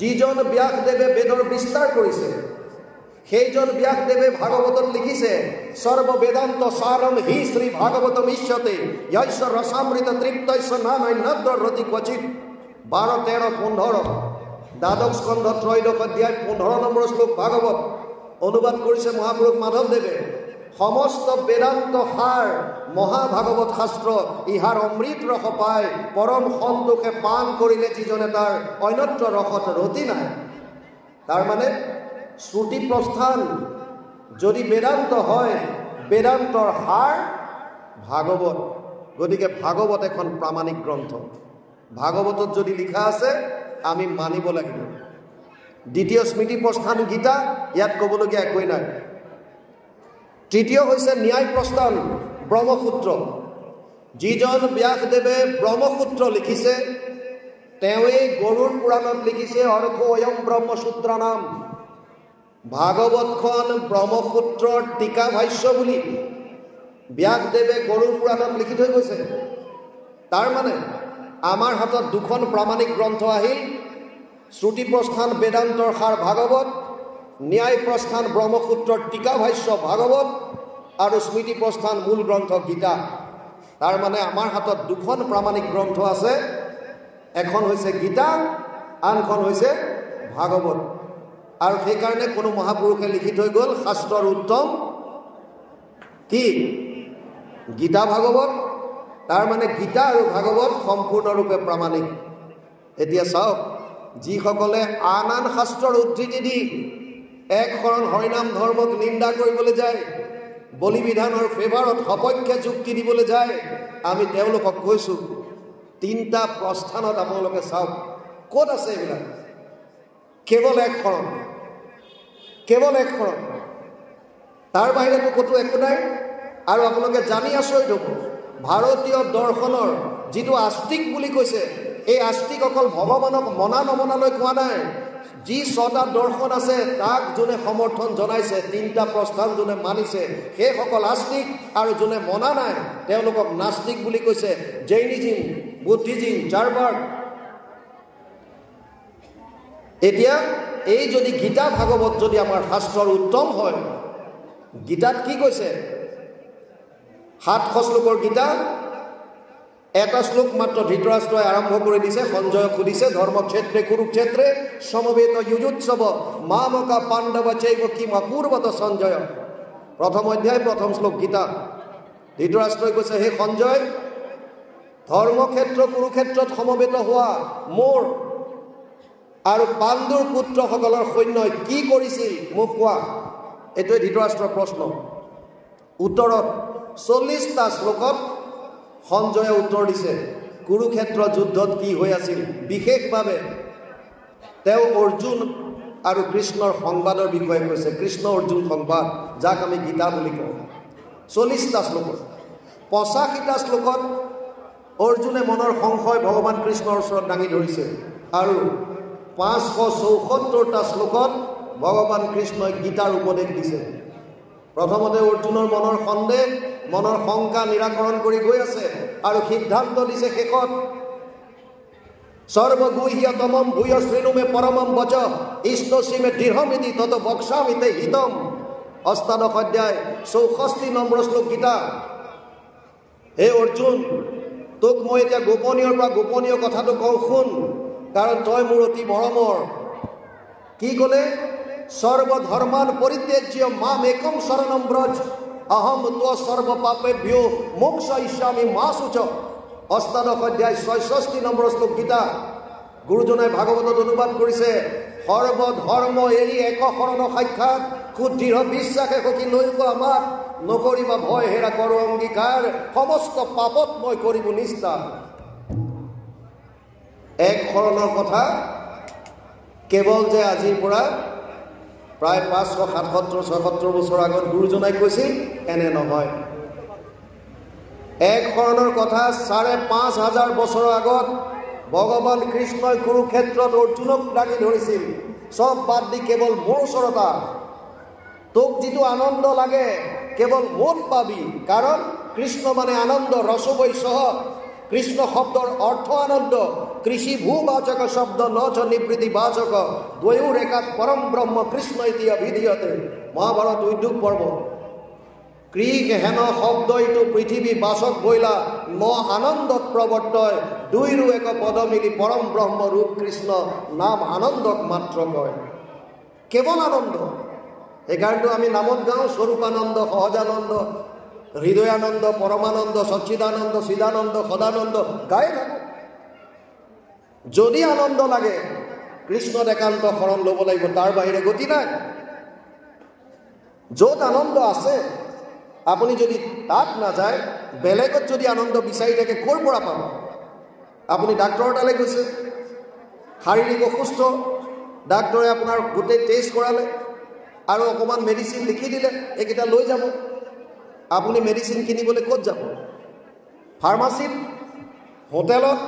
যিজন ব্যাসদেৱে বেদৰ বিস্তাৰ কৰিছে সেইজন ব্যাসদেৱে ভাগৱতত লিখিছে সৰ্ববেদান্ত সাৰম হি শ্ৰী ভাগৱতম ইষ্যতে য়স্য ৰসামৃত তৃপ্তস্য নানান্যত্ৰ ৰতি ক্বচিত 12, 13, 15 দ্বাদশ স্কন্ধ ত্ৰয়োদশ অধ্যায় 15 নম্বৰ শ্লোক ভাগৱত অনুবাদ কৰিছে মহাপুৰুষ মাধৱদেৱে। সমস্ত বেদান্ত সাৰ মহাভাগৱত শাস্ত্ৰ ইহাৰ অমৃত ৰস পায় পৰম সন্তোষে পান কৰিলে যিজনে তাৰ অন্যত্ৰ ৰসত ৰতি নাই। তাৰ মানে শ্ৰুতি প্ৰস্থান যদি বেদান্ত হয়, বেদান্তৰ সাৰ ভাগৱত। গতিকে ভাগৱত এখন প্ৰামাণিক গ্ৰন্থ। ভাগৱতত যদি লিখা আছে আমি মানিব লাগিব। দ্বিতীয় স্মৃতি প্ৰস্থান গীতা, ইয়াত ক'বলগীয়া একোৱেই নাই। তৃতীয় হৈছে ন্যায় প্ৰস্থান ব্ৰহ্মসূত্ৰ। যিজন ব্যাসদেৱে ব্ৰহ্মসূত্ৰ লিখিছে তেওঁৱেই গৰুড় পুৰাণত লিখিছে অৰ্ঘ অয়ম ব্ৰহ্মসূত্ৰ নাম। ভাগৱতখন ব্ৰহ্মসূত্ৰৰ টীকা ভাষ্য বুলি ব্যাসদেৱে গৰুড় পুৰাণত লিখি থৈ গৈছে। তাৰ মানে আমাৰ হাতত দুখন প্ৰামাণিক গ্ৰন্থ আহিল, শ্ৰুতি প্ৰস্থান বেদান্তৰ সাৰ ভাগৱত, ন্যায় প্ৰস্থান ব্ৰহ্মসূত্ৰৰ টীকা ভাষ্য ভাগৱত আৰু স্মৃতি প্ৰস্থান মূল গ্ৰন্থ গীতা। তাৰ মানে আমাৰ হাতত দুখন প্ৰামাণিক গ্ৰন্থ আছে, এখন হৈছে গীতা, আনখন হৈছে ভাগৱত। আৰু সেইকাৰণে কোনো মহাপুৰুষে লিখি থৈ গ'ল শাস্ত্ৰৰ উত্তম কি গীতা ভাগৱত। তাৰ মানে গীতা আৰু ভাগৱত সম্পূৰ্ণৰূপে প্ৰামাণিক। এতিয়া চাওক, যিসকলে আন আন শাস্ত্ৰৰ উদ্ধৃতি দি এক শৰণ হৰিনাম ধৰ্মক নিন্দা কৰিবলৈ যায়, বলি বিধানৰ ফেভাৰত সপক্ষে যুক্তি দিবলৈ যায়, আমি তেওঁলোকক কৈছোঁ 3টা প্ৰস্থানত আপোনালোকে চাওক ক'ত আছে এইবিলাক। কেৱল এক শৰণ, কেৱল এক শৰণ, তাৰ বাহিৰেতো ক'তো একো নাই। আৰু আপোনালোকে জানি আচৰিত হ'ব, ভাৰতীয় দৰ্শনৰ যিটো আস্তিক বুলি কৈছে, এই আস্তিক অকল ভগৱানক মনা নমনালৈ কোৱা নাই। যি 6টা দৰ্শন আছে তাক যোনে সমৰ্থন জনাইছে, 3টা প্ৰস্থান যোনে মানিছে সেইসকল আস্তিক, আৰু যোনে মনা নাই তেওঁলোকক নাস্তিক বুলি কৈছে। জৈনিজিম, বুদ্ধিজিম, জাৰবাৰ্গ। এতিয়া এই যদি গীতা ভাগৱত যদি আমাৰ শাস্ত্ৰৰ উত্তম হয়, গীতাত কি কৈছে? 700 শ্লোকৰ গীতা, এটা শ্লোক মাত্ৰ ধৃতৰাষ্ট্ৰই আৰম্ভ কৰি দিছে। সঞ্জয়ক সুধিছে ধৰ্মক্ষেত্ৰে কুৰুক্ষেত্ৰে সমবেত যুযুৎসৱ মামকা পাণ্ডৱ চৈব কিম অপূৰ্বত সঞ্জয়। প্ৰথম অধ্যায় প্ৰথম শ্লোক গীতা। ধৃতৰাষ্ট্ৰই কৈছে, হে সঞ্জয়, ধৰ্মক্ষেত্ৰ কুৰুক্ষেত্ৰত সমবেত হোৱা মোৰ আৰু পাণ্ডুৰ পুত্ৰসকলৰ সৈন্যই কি কৰিছিল মোক কোৱা। এইটোৱে ধৃতৰাষ্ট্ৰৰ প্ৰশ্ন। উত্তৰত 40টা শ্লোকত সঞ্জয়ে উত্তৰ দিছে কুৰুক্ষেত্ৰ যুদ্ধত কি হৈ আছিল। বিশেষভাৱে তেওঁ অৰ্জুন আৰু কৃষ্ণৰ সংবাদৰ বিষয়ে কৈছে, কৃষ্ণ অৰ্জুন সংবাদ, যাক আমি গীতা বুলি কওঁ। 40টা শ্লোকত 85টা শ্লোকত অৰ্জুনে মনৰ সংশয় ভগৱান কৃষ্ণৰ ওচৰত দাঙি ধৰিছে, আৰু 574টা শ্লোকত ভগৱান কৃষ্ণই গীতাৰ উপদেশ দিছে। প্ৰথমতে অৰ্জুনৰ মনৰ সন্দেহ, মনৰ শংকা নিৰাকৰণ কৰি গৈ আছে, আৰু সিদ্ধান্ত দিছে শেষত সৰ্বগুহ্যতমম ভূয় শ্ৰেণুমে পৰমম বচ ইষ্টসীমে দৃঢ়মিতি তত বক্সামিতে হিতম। 8দশ অধ্যায় 64 নম্বৰ শ্লোক গীতা। হে অৰ্জুন, তোক মই এতিয়া গোপনীয়ৰ পৰা গোপনীয় কথাটো কওঁ, শুন, কাৰণ তই মোৰ অতি মৰমৰ। কি ক'লে? সৰ্বধৰ্মান পৰিত্যাজ্য মাম একম শৰণম ব্ৰজ অহম ত্ব সৰ্ব পাপেভ্যো মোক্ষয়িষ্যামি মা শুচ। 8দশ অধ্যায় 66 নম্বৰ শ্লোক গীতা। গুৰুজনাই ভাগৱতত অনুবাদ কৰিছে, সৰ্বধৰ্ম এৰি এক শৰণ সাক্ষাৎ সুদৃঢ় বিশ্বাসে সখী লৈক আমাক নকৰিবা ভয় হেৰা কৰো অংগীকাৰ সমস্ত পাপত মই কৰিব নিষ্ঠা। এক শৰণৰ কথা কেৱল যে আজিৰ পৰা প্ৰায় 577-76 বছৰ আগত গুৰুজনাই কৈছিল, এনে নহয়। এক শৰণৰ কথা 5,500 বছৰৰ আগত ভগৱান কৃষ্ণই কুৰুক্ষেত্ৰত অৰ্জুনক দাঙি ধৰিছিল। চব বাদ দি কেৱল মোৰ ওচৰত আহ, তোক যিটো আনন্দ লাগে কেৱল মোৰ পাবি। কাৰণ কৃষ্ণ মানে আনন্দ, ৰসবৈ সহ। কৃষ্ণ শব্দৰ অৰ্থ আনন্দ, কৃষি ভূবাচক শব্দ নচ নিবৃত্তি বাচক দ্বয়ুর একাত পরম ব্রহ্ম কৃষ্ণ ইতি অভিধীয়তে। মহাভারত উদ্যোগ পর্ব। ক্রিক হেন শব্দ ইটো পৃথিবী বাচক বইলা ন আনন্দত প্রবর্তয় দুইরু এক পদ মিলি পরম ব্রহ্ম রূপ কৃষ্ণ নাম আনন্দক মাত্র কয়। কেৱল আনন্দ। সেইকাৰণেতো আমি নামত গাওঁ স্বৰূপানন্দ, সহজানন্দ, হৃদয়ানন্দ, পৰমানন্দ, সচ্চিদানন্দ, চিদানন্দ, সদানন্দ গাই থাকোঁ। যদি আনন্দ লাগে কৃষ্ণত একান্ত শৰণ ল'ব লাগিব, তাৰ বাহিৰে গতি নাই। য'ত আনন্দ আছে আপুনি যদি তাত নাযায়, বেলেগত যদি আনন্দ বিচাৰি থাকে ক'ৰ পৰা পাব? আপুনি ডাক্তৰৰ তালৈ গৈছে, শাৰীৰিক অসুস্থ, ডাক্তৰে আপোনাৰ গোটেই টেষ্ট কৰালে আৰু অকণমান মেডিচিন লিখি দিলে, এইকেইটা লৈ যাব। আপুনি মেডিচিন কিনিবলৈ ক'ত যাব? ফাৰ্মাচীত, হোটেলত,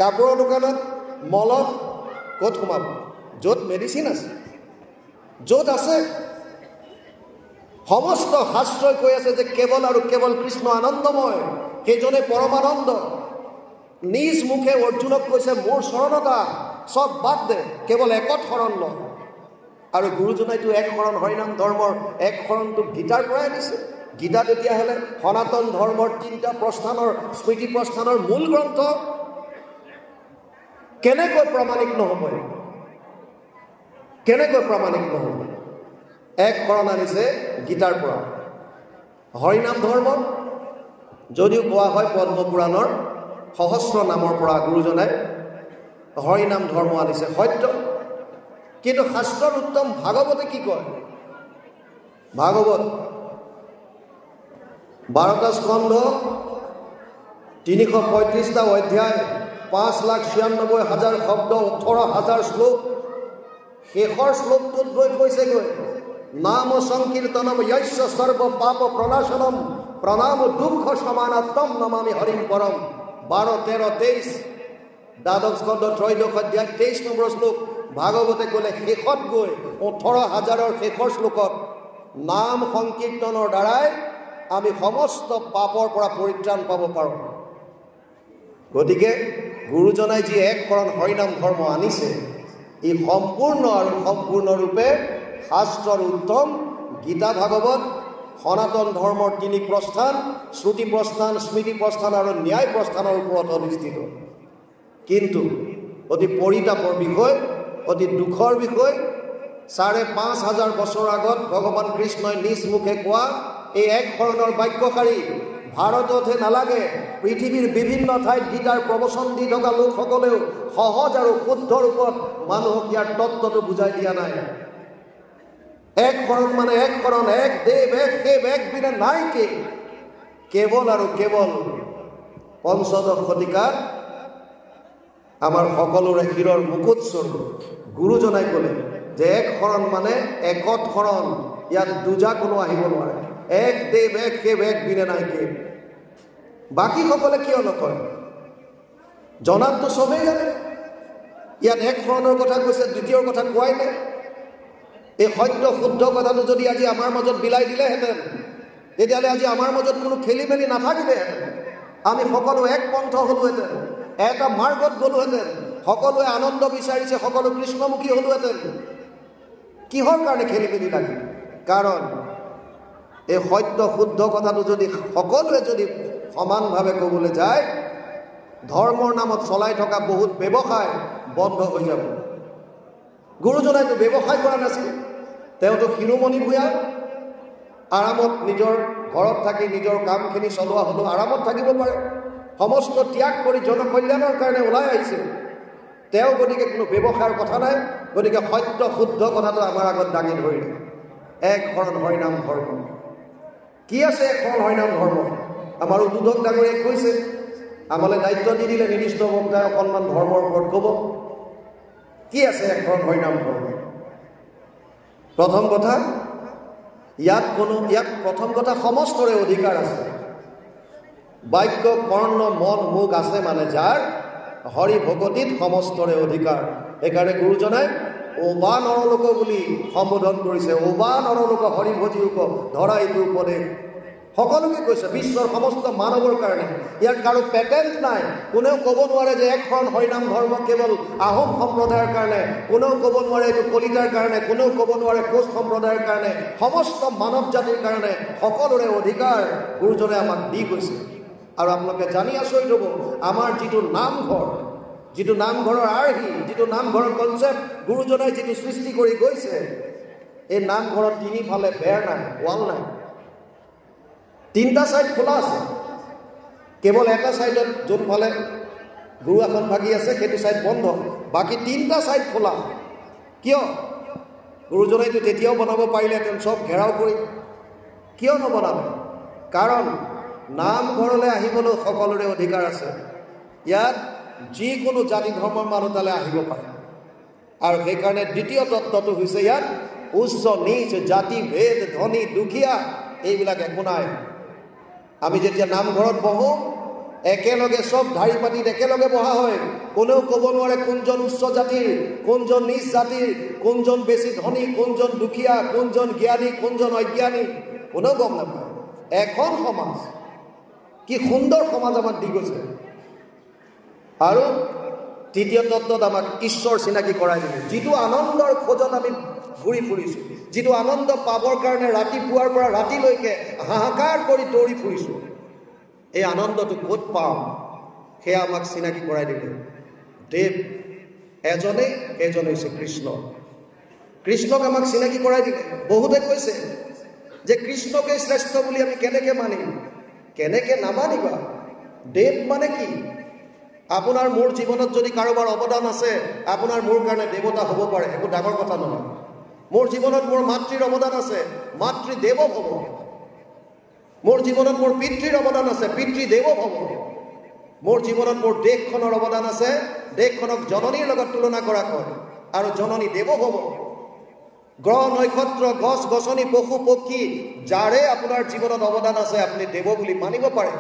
কাপোৰৰ দোকানত, মলত ক'ত সোমাব? য'ত মেডিচিন আছে, য'ত আছে। সমস্ত শাস্ত্ৰই কৈ আছে যে কেৱল আৰু কেৱল কৃষ্ণ আনন্দময়, সেইজনে পৰমানন্দ। নিজ মুখে অৰ্জুনক কৈছে মোৰ শৰণতা চব বাদ দে, কেৱল একত শৰণ ল। আৰু গুৰুজনাইতো এক শৰণ হৰিনাম ধৰ্মৰ এক শৰণটো গীতাৰ পৰাই দিছে। গীতা তেতিয়াহ'লে সনাতন ধৰ্মৰ 3টা প্ৰস্থানৰ স্মৃতি প্ৰস্থানৰ মূল গ্ৰন্থ। কেনেকৈ প্ৰমাণিক নহ'ব? কেনেকৈ প্ৰমাণিক নহ'ব? এক শৰণ আনিছে গীতাৰ পৰা। হৰিনাম ধৰ্ম যদিও কোৱা হয় পদ্মপুৰাণৰ সহস্ৰ নামৰ পৰা গুৰুজনাই হৰিনাম ধৰ্ম আনিছে, সত্য। কিন্তু শাস্ত্ৰৰ উত্তম ভাগৱতে কি কয়? ভাগৱত 12টা স্কন্ধ, 335টা অধ্যায়, 5,96,000 শব্দ, 18,000 শ্লোক। শেষৰ শ্লোকটোত গৈ কৈছেগৈ নাম সংকীৰ্তনম য়স্য সৰ্ব পাপ প্ৰণাশনম প্ৰণাম দুঃখ সমানাত্তম নমামি হৰিম পৰম। 12, 13, 23 দ্বাদশ স্কন্ধ 3য় অধ্যায় 23 নম্বৰ শ্লোক। ভাগৱতে ক'লে শেষত গৈ 18,000ৰ শেষৰ শ্লোকত নাম সংকীৰ্তনৰ দ্বাৰাই আমি সমস্ত পাপৰ পৰা পৰিত্ৰাণ পাব পাৰোঁ। গতিকে গুৰুজনাই যি এক শৰণ হৰিনাম ধৰ্ম আনিছে, ই সম্পূৰ্ণ আৰু সম্পূৰ্ণৰূপে শাস্ত্ৰৰ উত্তম গীতা ভাগৱত সনাতন ধৰ্মৰ 3 প্ৰস্থান, শ্ৰুতি প্ৰস্থান, স্মৃতি প্ৰস্থান আৰু ন্যায় প্ৰস্থানৰ ওপৰত অধিষ্ঠিত। কিন্তু অতি পৰিতাপৰ বিষয়, অতি দুখৰ বিষয়, 5,500 বছৰ আগত ভগৱান কৃষ্ণই নিজ মুখে কোৱা এই এক শৰণৰ বাক্যশাৰী ভাৰততহে নালাগে, পৃথিৱীৰ বিভিন্ন ঠাইত গীতাৰ প্ৰবচন দি থকা লোকসকলেও সহজ আৰু শুদ্ধ ৰূপত মানুহক ইয়াৰ তত্ত্বটো বুজাই দিয়া নাই। এক শৰণ মানে এক শৰণ, এক দেৱ, এক দেৱ, এক বিনে নাই কে। কেৱল আৰু কেৱল 15শ শতিকাত আমাৰ সকলোৰে শিৰৰ মুকুট স্বৰূপ গুৰুজনাই ক'লে যে এক শৰণ মানে একত শৰণ, ইয়াত দুজা কোনো আহিব নোৱাৰে। এক দেৱ, এক দেৱ, এক বিনে নাই কে। বাকীসকলে কিয় নকয়? জনাততো চবেই জানে। ইয়াত এক শৰণৰ কথা কৈছে, দ্বিতীয়ৰ কথা কোৱাই নাই। এই সত্য শুদ্ধ কথাটো যদি আজি আমাৰ মাজত বিলাই দিলেহেঁতেন, তেতিয়াহ'লে আজি আমাৰ মাজত কোনো খেলি মেলি নাথাকিলেহেঁতেন। আমি সকলো এক পন্থ হ'লোহেঁতেন, এটা মাৰ্গত গ'লোহেঁতেন, সকলোৱে আনন্দ বিচাৰিছে, সকলো কৃষ্ণমুখী হ'লোহেঁতেন। কিহৰ কাৰণে খেলি মেলি লাগিল? কাৰণ এই সত্য শুদ্ধ কথাটো যদি সকলোৱে যদি সমানভাৱে ক'বলৈ যায়, ধৰ্মৰ নামত চলাই থকা বহুত ব্যৱসায় বন্ধ হৈ যাব। গুৰুজনাইতো ব্যৱসায় কৰা নাছিল। তেওঁতো শিৰোমণি ভূঞা, আৰামত নিজৰ ঘৰত থাকি নিজৰ কামখিনি চলোৱা হ'লেও আৰামত থাকিব পাৰে। সমস্ত ত্যাগ কৰি জনকল্যাণৰ কাৰণে ওলাই আহিছিল তেওঁ। গতিকে কোনো ব্যৱসায়ৰ কথা নাই। গতিকে সত্য শুদ্ধ কথাটো আমাৰ আগত দাঙি ধৰিলে। এক শৰণ হৰিনাম ধৰ্ম কি আছে? এক শৰণ হৰিনাম ধৰ্ম আমাৰ উদ্বোধক ডাঙৰীয়াই কৈছে, আমালৈ দায়িত্ব দি দিলে নিৰ্দিষ্ট বক্তাই অকণমান ধৰ্মৰ ওপৰত ক'ব। কি আছে এক শৰণ হৰিনাম ধৰ্ম? প্ৰথম কথা, ইয়াত প্ৰথম কথা সমস্তৰে অধিকাৰ আছে। বাক্য কৰ্ণ মন মুখ আছে মানে যাৰ, হৰি ভকতিত সমস্তৰে অধিকাৰ। সেইকাৰণে গুৰুজনাই ওবা নৰলোক বুলি সম্বোধন কৰিছে। ওবা নৰলোক হৰি ভজিলোক ধৰা এইটো উপদেশ। সকলোকে কৈছে, বিশ্বৰ সমস্ত মানৱৰ কাৰণে। ইয়াৰ কাৰো পেটেণ্ট নাই। কোনেও ক'ব নোৱাৰে যে এখন হৰিনাম ধৰ্ম কেৱল আহোম সম্প্ৰদায়ৰ কাৰণে, কোনেও ক'ব নোৱাৰে এইটো কলিতাৰ কাৰণে, কোনেও ক'ব নোৱাৰে কোচ সম্প্ৰদায়ৰ কাৰণে। সমস্ত মানৱ জাতিৰ কাৰণে সকলোৰে অধিকাৰ গুৰুজনে আমাক দি গৈছে। আৰু আপোনালোকে জানি আচৰিত হ'ব, আমাৰ যিটো নামঘৰ, যিটো নামঘৰৰ আৰ্হি, যিটো নামঘৰৰ কনচেপ্ট গুৰুজনাই যিটো সৃষ্টি কৰি গৈছে, এই নামঘৰত তিনিফালে বেৰ নাই, ৱাল নাই। 3টা ছাইড খোলা আছে, কেৱল এটা ছাইডত যোনফালে গুৰু আসন ভাগি আছে সেইটো ছাইড বন্ধ, বাকী 3টা ছাইড খোলা। কিয়? গুৰুজনাইতো তেতিয়াও বনাব পাৰিলেহেঁতেন চব ঘেৰাও কৰি, কিয় নবনালে? কাৰণ নামঘৰলৈ আহিবলৈ সকলোৰে অধিকাৰ আছে। ইয়াত যিকোনো জাতি ধৰ্মৰ মানুহ তালৈ আহিব পাৰে। আৰু সেইকাৰণে দ্বিতীয় তত্ত্বটো হৈছে ইয়াত উচ্চ নীচ, জাতি ভেদ, ধনী দুখীয়া এইবিলাক একো নাই। আমি যেতিয়া নামঘৰত বহোঁ, একেলগে চব ধাৰি পাতিত একেলগে বহা হয়। কোনেও ক'ব নোৱাৰে কোনজন উচ্চ জাতিৰ, কোনজন নীচ জাতিৰ, কোনজন বেছি ধনী, কোনজন দুখীয়া, কোনজন জ্ঞানী, কোনজন অজ্ঞানী, কোনেও গম নাপায়। এখন সমাজ, কি সুন্দৰ সমাজ আমাক দি গৈছে। আৰু তৃতীয় তত্ত্বত আমাক ঈশ্বৰ চিনাকি কৰাই দিলে। যিটো আনন্দৰ খোজত আমি ঘূৰি ফুৰিছোঁ, যিটো আনন্দ পাবৰ কাৰণে ৰাতিপুৱাৰ পৰা ৰাতিলৈকে হাহাকাৰ কৰি দৌৰি ফুৰিছোঁ, এই আনন্দটো ক'ত পাম সেয়া আমাক চিনাকি কৰাই দিলে। দেৱ এজনেই, এজন হৈছে কৃষ্ণ। কৃষ্ণক আমাক চিনাকি কৰাই দিলে। বহুতে কৈছে যে কৃষ্ণকে শ্ৰেষ্ঠ বুলি আমি কেনেকৈ মানিম? কেনেকৈ নামানিবা? দেৱ মানে কি? আপোনাৰ মোৰ জীৱনত যদি কাৰোবাৰ অৱদান আছে, আপোনাৰ মোৰ কাৰণে দেৱতা হ'ব পাৰে, একো ডাঙৰ কথা নহয়। মোৰ জীৱনত মোৰ মাতৃৰ অৱদান আছে, মাতৃদেৱ হ'ব। মোৰ জীৱনত মোৰ পিতৃৰ অৱদান আছে, পিতৃদেৱ হ'ব। মোৰ জীৱনত মোৰ দেশখনৰ অৱদান আছে, দেশখনক জননীৰ লগত তুলনা কৰা হয় আৰু জননী দেৱ হ'ব। গ্ৰহ নক্ষত্ৰ, গছ গছনি, পশু পক্ষী, যাৰে আপোনাৰ জীৱনত অৱদান আছে আপুনি দেৱ বুলি মানিব পাৰে,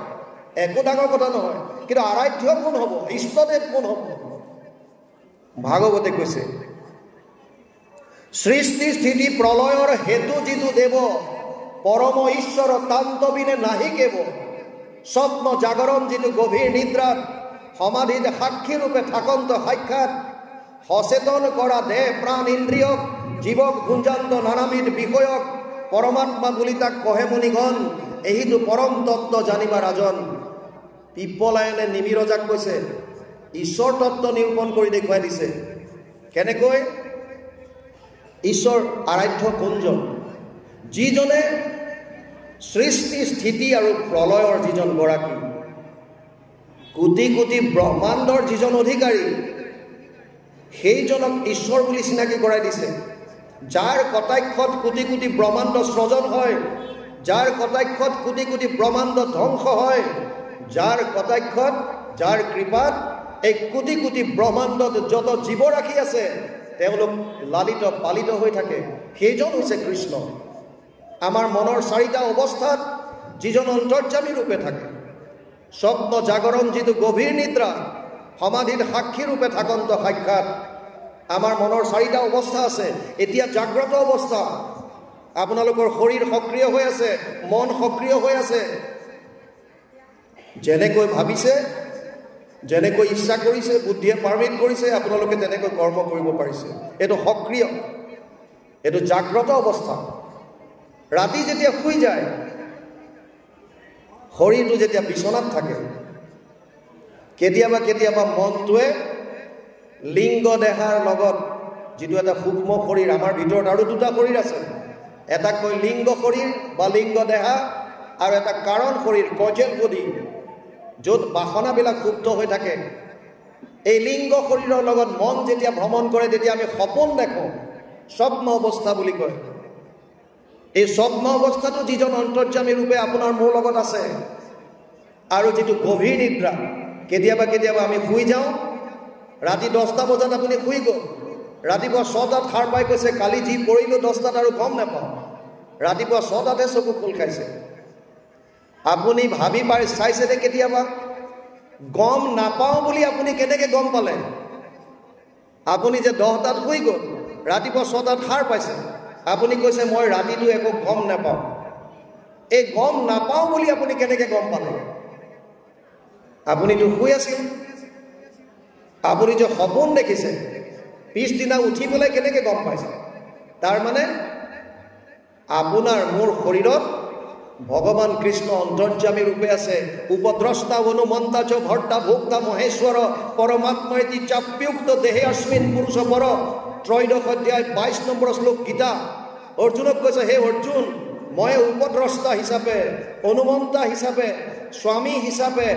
একো ডাঙৰ কথা নহয়। কিন্তু আৰাধ্য কোন হ'ব? ইষ্টদেৱ কোন হ'ব? ভাগৱতে কৈছে, সৃষ্টি স্থিতি প্ৰলয়ৰ হেতু যিটো দেৱ, পৰম ঈশ্বৰ তান্তবিনে নাহি কেৱ। স্বপ্ন জাগৰণ যিটো গভীৰ নিদ্ৰাত, সমাধিত সাক্ষী ৰূপে থাকন্ত সাক্ষাৎ। সচেতন কৰা দেহ প্ৰাণ ইন্দ্ৰিয়ক, জীৱক গুঞ্জান্ত নানাবিধ বিষয়ক। পৰমাত্মা বুলি তাক কহে মুনিগণ, এহিটো পৰম তত্ত্ব জানিবা ৰাজন। পিপলায়নে নিমিৰজাক কৈছে, ঈশ্বৰ তত্ত্ব নিৰূপণ কৰি দেখুৱাই দিছে। কেনেকৈ? ঈশ্বৰ আৰাধ্য কোনজন? যিজনে সৃষ্টি স্থিতি আৰু প্ৰলয়ৰ যিজন গৰাকী, কোটি কোটি ব্ৰহ্মাণ্ডৰ যিজন অধিকাৰী, সেইজনক ঈশ্বৰ বুলি চিনাকি কৰাই দিছে। যাৰ কটাক্ষত কোটি কোটি ব্ৰহ্মাণ্ড সৃজন হয়, যাৰ কটাক্ষত কোটি কোটি ব্ৰহ্মাণ্ড ধ্বংস হয়, যাৰ কটাক্ষত, যাৰ কৃপাত এই কোটি কোটি ব্ৰহ্মাণ্ডত যত জীৱৰাশি আছে তেওঁলোক লালিত পালিত হৈ থাকে, সেইজন হৈছে কৃষ্ণ। আমাৰ মনৰ 4টা অৱস্থাত যিজন অন্তৰ্যামী ৰূপে থাকে, স্বপ্ন জাগৰণ যিটো গভীৰ নিদ্ৰা, সমাধিত সাক্ষী ৰূপে থাকন্ত সাক্ষাৎ। আমাৰ মনৰ 4টা অৱস্থা আছে। এতিয়া জাগ্ৰত অৱস্থা, আপোনালোকৰ শৰীৰ সক্ৰিয় হৈ আছে, মন সক্ৰিয় হৈ আছে। যেনেকৈ ভাবিছে, যেনেকৈ ইচ্ছা কৰিছে, বুদ্ধিয়ে পাৰ্মিট কৰিছে, আপোনালোকে তেনেকৈ কৰ্ম কৰিব পাৰিছে। এইটো সক্ৰিয়, এইটো জাগ্ৰত অৱস্থা। ৰাতি যেতিয়া শুই যায়, শৰীৰটো যেতিয়া বিচনাত থাকে, কেতিয়াবা কেতিয়াবা মনটোৱে লিংগ দেহাৰ লগত, যিটো এটা সূক্ষ্ম শৰীৰ, আমাৰ ভিতৰত আৰু 2টা শৰীৰ আছে, এটা কয় লিংগ শৰীৰ বা লিংগ দেহা, আৰু এটা কাৰণ শৰীৰ কজেল বডি, য'ত বাসনাবিলাক সুপ্ত হৈ থাকে। এই লিংগ শৰীৰৰ লগত মন যেতিয়া ভ্ৰমণ কৰে, তেতিয়া আমি সপোন দেখোঁ, স্বপ্ন অৱস্থা বুলি কয়। এই স্বপ্ন অৱস্থাটো যিজন অন্তৰ্যামী ৰূপে আপোনাৰ মোৰ লগত আছে। আৰু যিটো গভীৰ নিদ্ৰা, কেতিয়াবা কেতিয়াবা আমি শুই যাওঁ, ৰাতি 10টা বজাত আপুনি শুই গ'ল, ৰাতিপুৱা 6টাত সাৰ পাই কৈছে কালি যি পৰিলোঁ 10টাত আৰু গম নাপাওঁ, ৰাতিপুৱা 6টাতে চকু খোল খাইছে। আপুনি ভাবি পাই চাইছেনে কেতিয়াবা গম নাপাওঁ বুলি আপুনি কেনেকৈ গম পালে? আপুনি যে 10টাত শুই গ'ল, ৰাতিপুৱা 6টাত সাৰ পাইছে, আপুনি কৈছে মই ৰাতিটো একো গম নাপাওঁ। এই গম নাপাওঁ বুলি আপুনি কেনেকৈ গম পালে? আপুনিতো শুই আছিল, আপুনি যে সপোন দেখিছে পিছদিনা উঠি পেলাই কেনেকৈ গম পাইছে? তাৰমানে আপোনাৰ মোৰ শৰীৰত ভগৱান কৃষ্ণ অন্তৰ্যামী ৰূপে আছে। উপদ্ৰষ্টা অনুমন্তা চ ভৰ্তা ভোক্তা মহেশ্বৰ পৰমাত্মা ইতি চাপ্যুক্ত দেহে অস্মিন পুৰুষ পৰ। 13 অধ্যায় 22 নম্বৰ শ্লোক গীতা। অৰ্জুনক কৈছে, হে অৰ্জুন, মই উপদ্ৰষ্টা হিচাপে, অনুমন্তা হিচাপে, স্বামী হিচাপে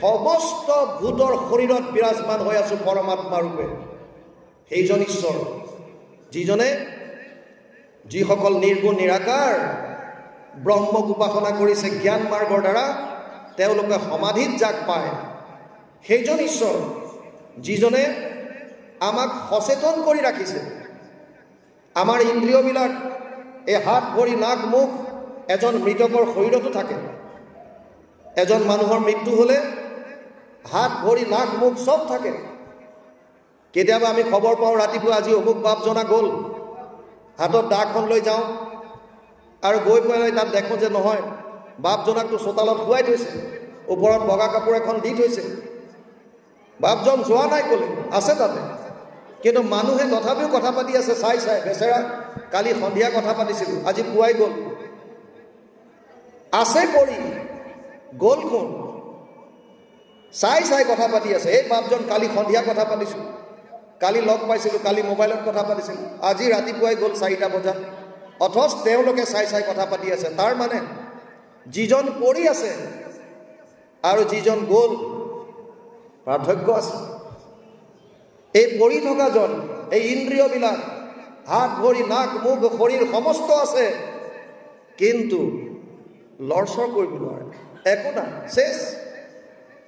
সমস্ত ভূতৰ শৰীৰত বিৰাজমান হৈ আছো পৰমাত্মা ৰূপে। সেইজন ঈশ্বৰ যিসকল নিৰ্গুণ নিৰাকাৰ ব্ৰহ্মক উপাসনা কৰিছে জ্ঞান মাৰ্গৰ দ্বাৰা, তেওঁলোকে সমাধিত জাগ পায়। সেইজন ঈশ্বৰ যিজনে আমাক সচেতন কৰি ৰাখিছে। আমাৰ ইন্দ্ৰিয়বিলাক, এই হাত ভৰি নাক মুখ এজন মৃতকৰ শৰীৰতো থাকে। এজন মানুহৰ মৃত্যু হ'লে হাত ভৰি নাক মুখ চব থাকে। কেতিয়াবা আমি খবৰ পাওঁ ৰাতিপুৱা আজি অমুক বাপজনা গ'ল, হাতত দাখন লৈ যাওঁ আৰু গৈ পেলাই তাত দেখোঁ যে নহয়, বাপজনাকতো চোতালত শুৱাই থৈছে, ওপৰত বগা কাপোৰ এখন দি থৈছে। বাপজন যোৱা নাই ক'লে, আছে তাতে, কিন্তু মানুহে তথাপিও কথা পাতি আছে চাই চাই। বেচেৰা কালি সন্ধিয়া কথা পাতিছিলোঁ, আজি পুৱাই গ'ল, আছে পৰি গ'ল কোন? চাই চাই কথা পাতি আছে। এই বাপজন কালি সন্ধিয়া কথা পাতিছোঁ, কালি লগ পাইছিলোঁ, কালি মোবাইলত কথা পাতিছিলোঁ, আজি ৰাতিপুৱাই গ'ল 4টা বজাত। অথচ তেওঁলোকে চাই চাই কথা পাতি আছে। তাৰ মানে যিজন পৰি আছে আৰু যিজন গ'ল পাৰ্থক্য আছে। এই পৰি থকাজন, এই ইন্দ্ৰিয়বিলাক, হাত ভৰি নাক মুখ শৰীৰ সমস্ত আছে, কিন্তু লৰচৰ কৰিব নোৱাৰে, একো নাই, শেষ।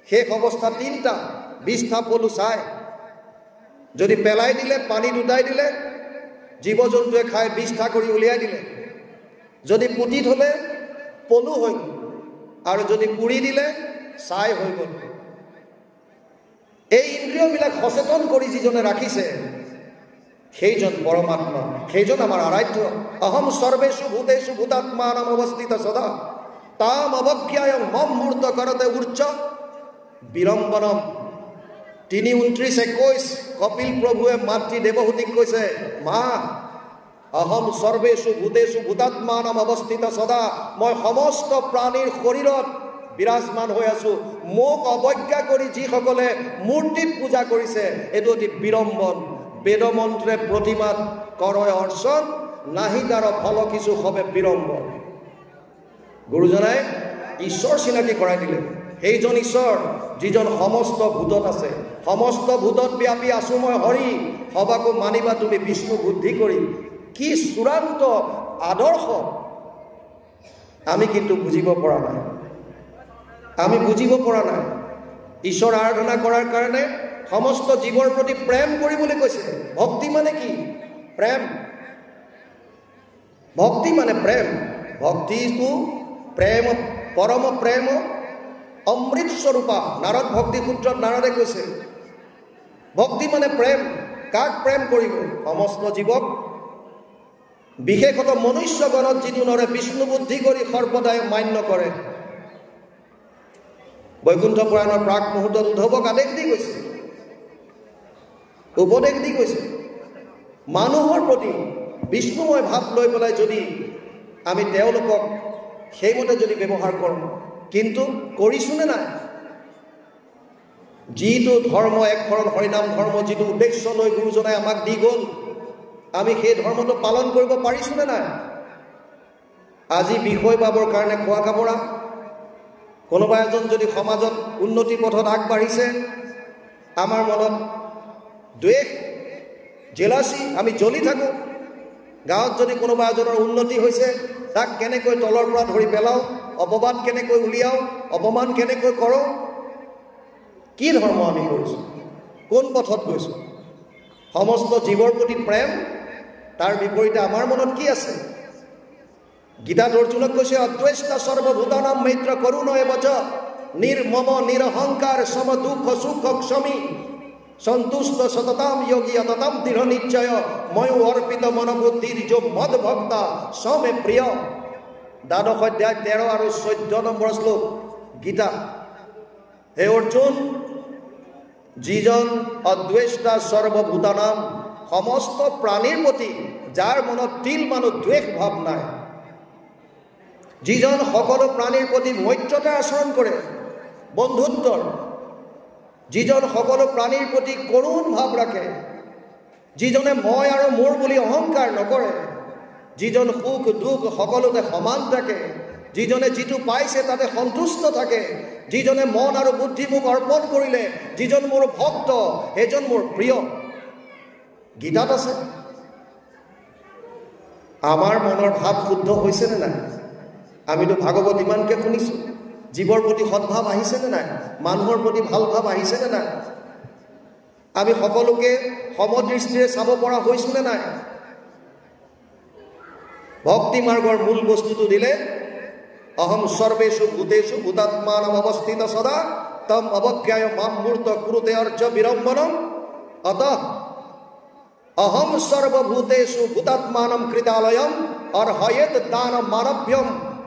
শেষ অৱস্থা 3টা। বিষ্ঠা পলু চাই যদি পেলাই দিলে, পানীত উটাই দিলে, জীৱ জন্তুৱে খাই বিষ্ঠা কৰি উলিয়াই দিলে। যদি পুতি থলে পলু হৈ গ'ল, আৰু যদি পুৰি দিলে ছাই হৈ গ'ল। এই ইন্দ্ৰিয়বিলাক সচেতন কৰি যিজনে ৰাখিছে, সেইজন পৰমাত্মা, সেইজন আমাৰ আৰাধ্য। অহম সৰ্বেষু ভূতেষু ভূতাত্মানাম অৱস্থিত সদা তাম অৱজ্ঞায় মম মূৰ্ত কৰতে উচ্চ বিৰম্বনম। 3:29-21 কপিল প্ৰভুৱে মাতৃ দেৱহূতিক কৈছে, মা, অহম সৰ্বেষু ভূতেষু ভূতাত্মানাম অৱস্থিত সদা, মই সমস্ত প্ৰাণীৰ শৰীৰত বিৰাজমান হৈ আছো। মোক অৱজ্ঞা কৰি যিসকলে মূৰ্তিত পূজা কৰিছে, এইটো অতি বিৰম্বন। বেদমন্ত্ৰে প্ৰতিমাত কৰয় অৰ্চন, নাহি তাৰ ফল কিছু হবে বিৰম্বন। গুৰুজনাই ঈশ্বৰ চিনাকি কৰাই দিলে। সেইজন ঈশ্বৰ যিজন সমস্ত ভূতত আছে, সমস্ত ভূতত ব্যাপী আছো মই হৰি, সবাকো মানিবা তুমি বিষ্ণু বুদ্ধি কৰি। কি চূড়ান্ত আদৰ্শ! আমি কিন্তু বুজিব পৰা নাই, আমি বুজিব পৰা নাই। ঈশ্বৰ আৰাধনা কৰাৰ কাৰণে সমস্ত জীৱৰ প্ৰতি প্ৰেম কৰিবলৈ কৈছে। ভক্তি মানে কি? প্ৰেম। ভক্তি মানে প্ৰেম। ভক্তিটো প্ৰেম, পৰম প্ৰেম অমৃত স্বৰূপা। নাৰদ ভক্তি সূত্ৰত নাৰদে কৈছে, ভক্তি মানে প্ৰেম। কাক প্ৰেম কৰিব? সমস্ত জীৱক। বিশেষত মনুষ্যগণত যিটো নৰে বিষ্ণু বুদ্ধি কৰি সৰ্বদাই মান্য কৰে। বৈকুণ্ঠ পুৰাণৰ প্ৰাক মুহূৰ্তত উদ্ধৱক আদেশ দি গৈছে, উপদেশ দি গৈছে, মানুহৰ প্ৰতি বিষ্ণুময় ভাৱ লৈ পেলাই যদি আমি তেওঁলোকক সেইমতে যদি ব্যৱহাৰ কৰোঁ, কিন্তু কৰিছোনে নাই? যিটো ধৰ্ম, এক শৰণ হৰিনাম ধৰ্ম, যিটো উদ্দেশ্য লৈ গুৰুজনাই আমাক দি গ'ল, আমি সেই ধৰ্মটো পালন কৰিব পাৰিছোনে নাই? আজি বিষয় পাবৰ কাৰণে খোৱা কামৰা। কোনোবা এজন যদি সমাজত উন্নতি পথত আগবাঢ়িছে, আমাৰ মনত দ্বেষ, জেলাচি, আমি জ্বলি থাকোঁ। গাঁৱত যদি কোনোবা এজনৰ উন্নতি হৈছে, তাক কেনেকৈ তলৰ পৰা ধৰি পেলাওঁ, অপবাদ কেনেকৈ উলিয়াওঁ, অপমান কেনেকৈ কৰোঁ। কি ধৰ্ম আমি কৰিছোঁ? কোন পথত গৈছোঁ? সমস্ত জীৱৰ প্ৰতি প্ৰেম, তাৰ বিপৰীতে আমাৰ মনত কি আছে? গীতাত অৰ্জুনক কৈছে, অদ্বেষ্টা সৰ্বভূতানাম মৈত্ৰ কৰুণ এবচ নিৰ্মম নিৰহংকাৰ সম দুঃখ সুখ ক্ষমী সন্তুষ্ট সততাম যোগী অততাম দৃঢ় নিশ্চয় ময়ো অর্পিত মনোবুদ্ধির যো মদ ভক্তা সমে প্রিয়। দ্বাদশ অধ্যায় 13 আৰু 14 নম্বৰ শ্লোক গীতা। হে অৰ্জুন, যিজন অদ্বেষ্টা সৰ্বভূতানাম, সমস্ত প্ৰাণীৰ প্ৰতি যাৰ মনত তিল মানো দ্বেষ ভাৱ নাই, যিজন সকলো প্ৰাণীৰ প্ৰতি মৈত্ৰতা আচৰণ কৰে, বন্ধুত্বৰ, যিজন সকলো প্ৰাণীৰ প্ৰতি কৰুণ ভাৱ ৰাখে, যিজনে মই আৰু মোৰ বুলি অহংকাৰ নকৰে, যিজন সুখ দুখ সকলোতে সমান থাকে, যিজনে যিটো পাইছে তাতে সন্তুষ্ট থাকে, যিজনে মন আৰু বুদ্ধি মোক অৰ্পণ কৰিলে, যিজন মোৰ ভক্ত সেইজন মোৰ প্ৰিয়। গীতাত আছে। আমাৰ মনৰ ভাৱ শুদ্ধ হৈছেনে নাই? আমিতো ভাগৱত ইমানকৈ শুনিছোঁ। জীৱৰ প্ৰতি সদ্ভাৱ আহিছেনে নাই? মানুহৰ প্ৰতি ভাল ভাৱ আহিছেনে নাই? আমি সকলোকে সমদৃষ্টিৰে চাব পৰা হৈছোনে নাই? ভক্তি মাৰ্গৰ মূল বস্তুটো দিলে, অহম সৰ্বেষু ভূতেষু ভূতাত্মানম অৱস্থিত সদা তম অৱজ্ঞায় মাম মূৰ্ত কুৰুতে অৰ্য বিড়ম্বনম অতঃ অহম সৰ্বভূতেষু ভূতাত্মানম কৃতালয়ম অৰ্হয়েত দান মানভ্যম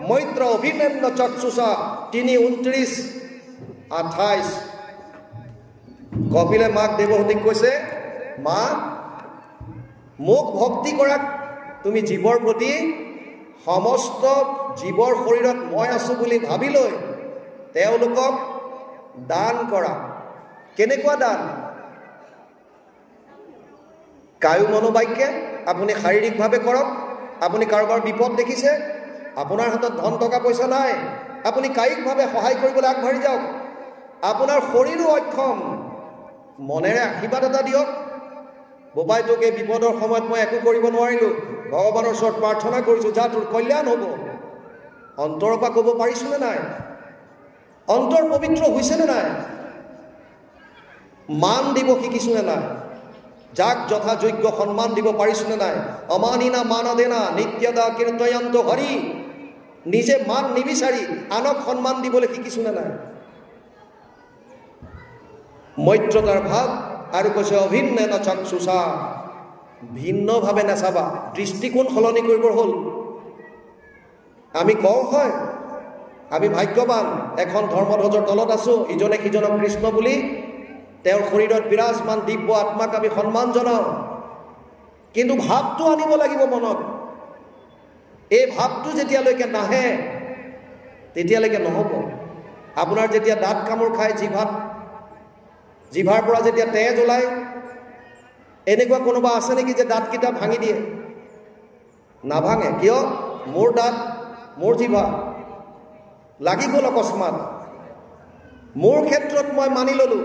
মৈত্ৰ অভিনন্দ চক্ষুষা 3:29-28। কপিলে মাক দেৱহতীক কৈছে, মা, মোক ভক্তি কৰা তুমি জীৱৰ প্ৰতি সমস্ত জীৱৰ শৰীৰত মই আছোঁ বুলি ভাবি লৈ তেওঁলোকক দান কৰা। কেনেকুৱা দান? কায়ু মনোবাক্যে আপুনি শাৰীৰিকভাৱে কৰক। আপুনি কাৰোবাৰ বিপদ দেখিছে, আপোনাৰ হাতত ধন টকা পইচা নাই, আপুনি কায়িকভাৱে সহায় কৰিবলৈ আগবাঢ়ি যাওক। আপোনাৰ শৰীৰো অক্ষম, মনেৰে আশীৰ্বাদ এটা দিয়ক। বোপাই তোক এই বিপদৰ সময়ত মই একো কৰিব নোৱাৰিলোঁ, ভগৱানৰ ওচৰত প্ৰাৰ্থনা কৰিছোঁ, যা তোৰ কল্যাণ হ'ব। অন্তৰৰ পৰা ক'ব পাৰিছোনে নাই? অন্তৰ পবিত্ৰ হৈছেনে নাই? মান দিব শিকিছোনে নাই? যাক যথাযোগ্য সন্মান দিব পাৰিছোনে নাই? অমানিনা মানদেনা নিত্যদা কীৰ্তয়ন্ত হৰি। নিজে মান নিবিচাৰি আনক সন্মান দিবলৈ শিকিছোনে নাই? মৈত্ৰতাৰ ভাৱ। আৰু কৈছে অভিন্নেন চক্ষুষা, ভিন্নভাৱে নাচাবা, দৃষ্টিকোণ সলনি কৰিবৰ হ'ল। আমি কওঁ হয় আমি ভাগ্যৱান, এখন ধৰ্মধ্বজৰ তলত আছোঁ, ইজনে সিজনক কৃষ্ণ বুলি তেওঁৰ শৰীৰত বিৰাজমান দিব্য আত্মাক আমি সন্মান জনাওঁ। কিন্তু ভাৱটো আনিব লাগিব মনত। এই ভাৱটো যেতিয়ালৈকে নাহে তেতিয়ালৈকে নহ'ব। আপোনাৰ যেতিয়া দাঁত কামোৰ খায়, জিভাৰ পৰা যেতিয়া তেজ ওলায়, এনেকুৱা কোনোবা আছে নেকি যে দাঁতকেইটা ভাঙি দিয়ে? নাভাঙে। কিয়? মোৰ দাঁত, মোৰ জিভা লাগি গ'ল অকস্মাত। মোৰ ক্ষেত্ৰত মই মানি ল'লোঁ,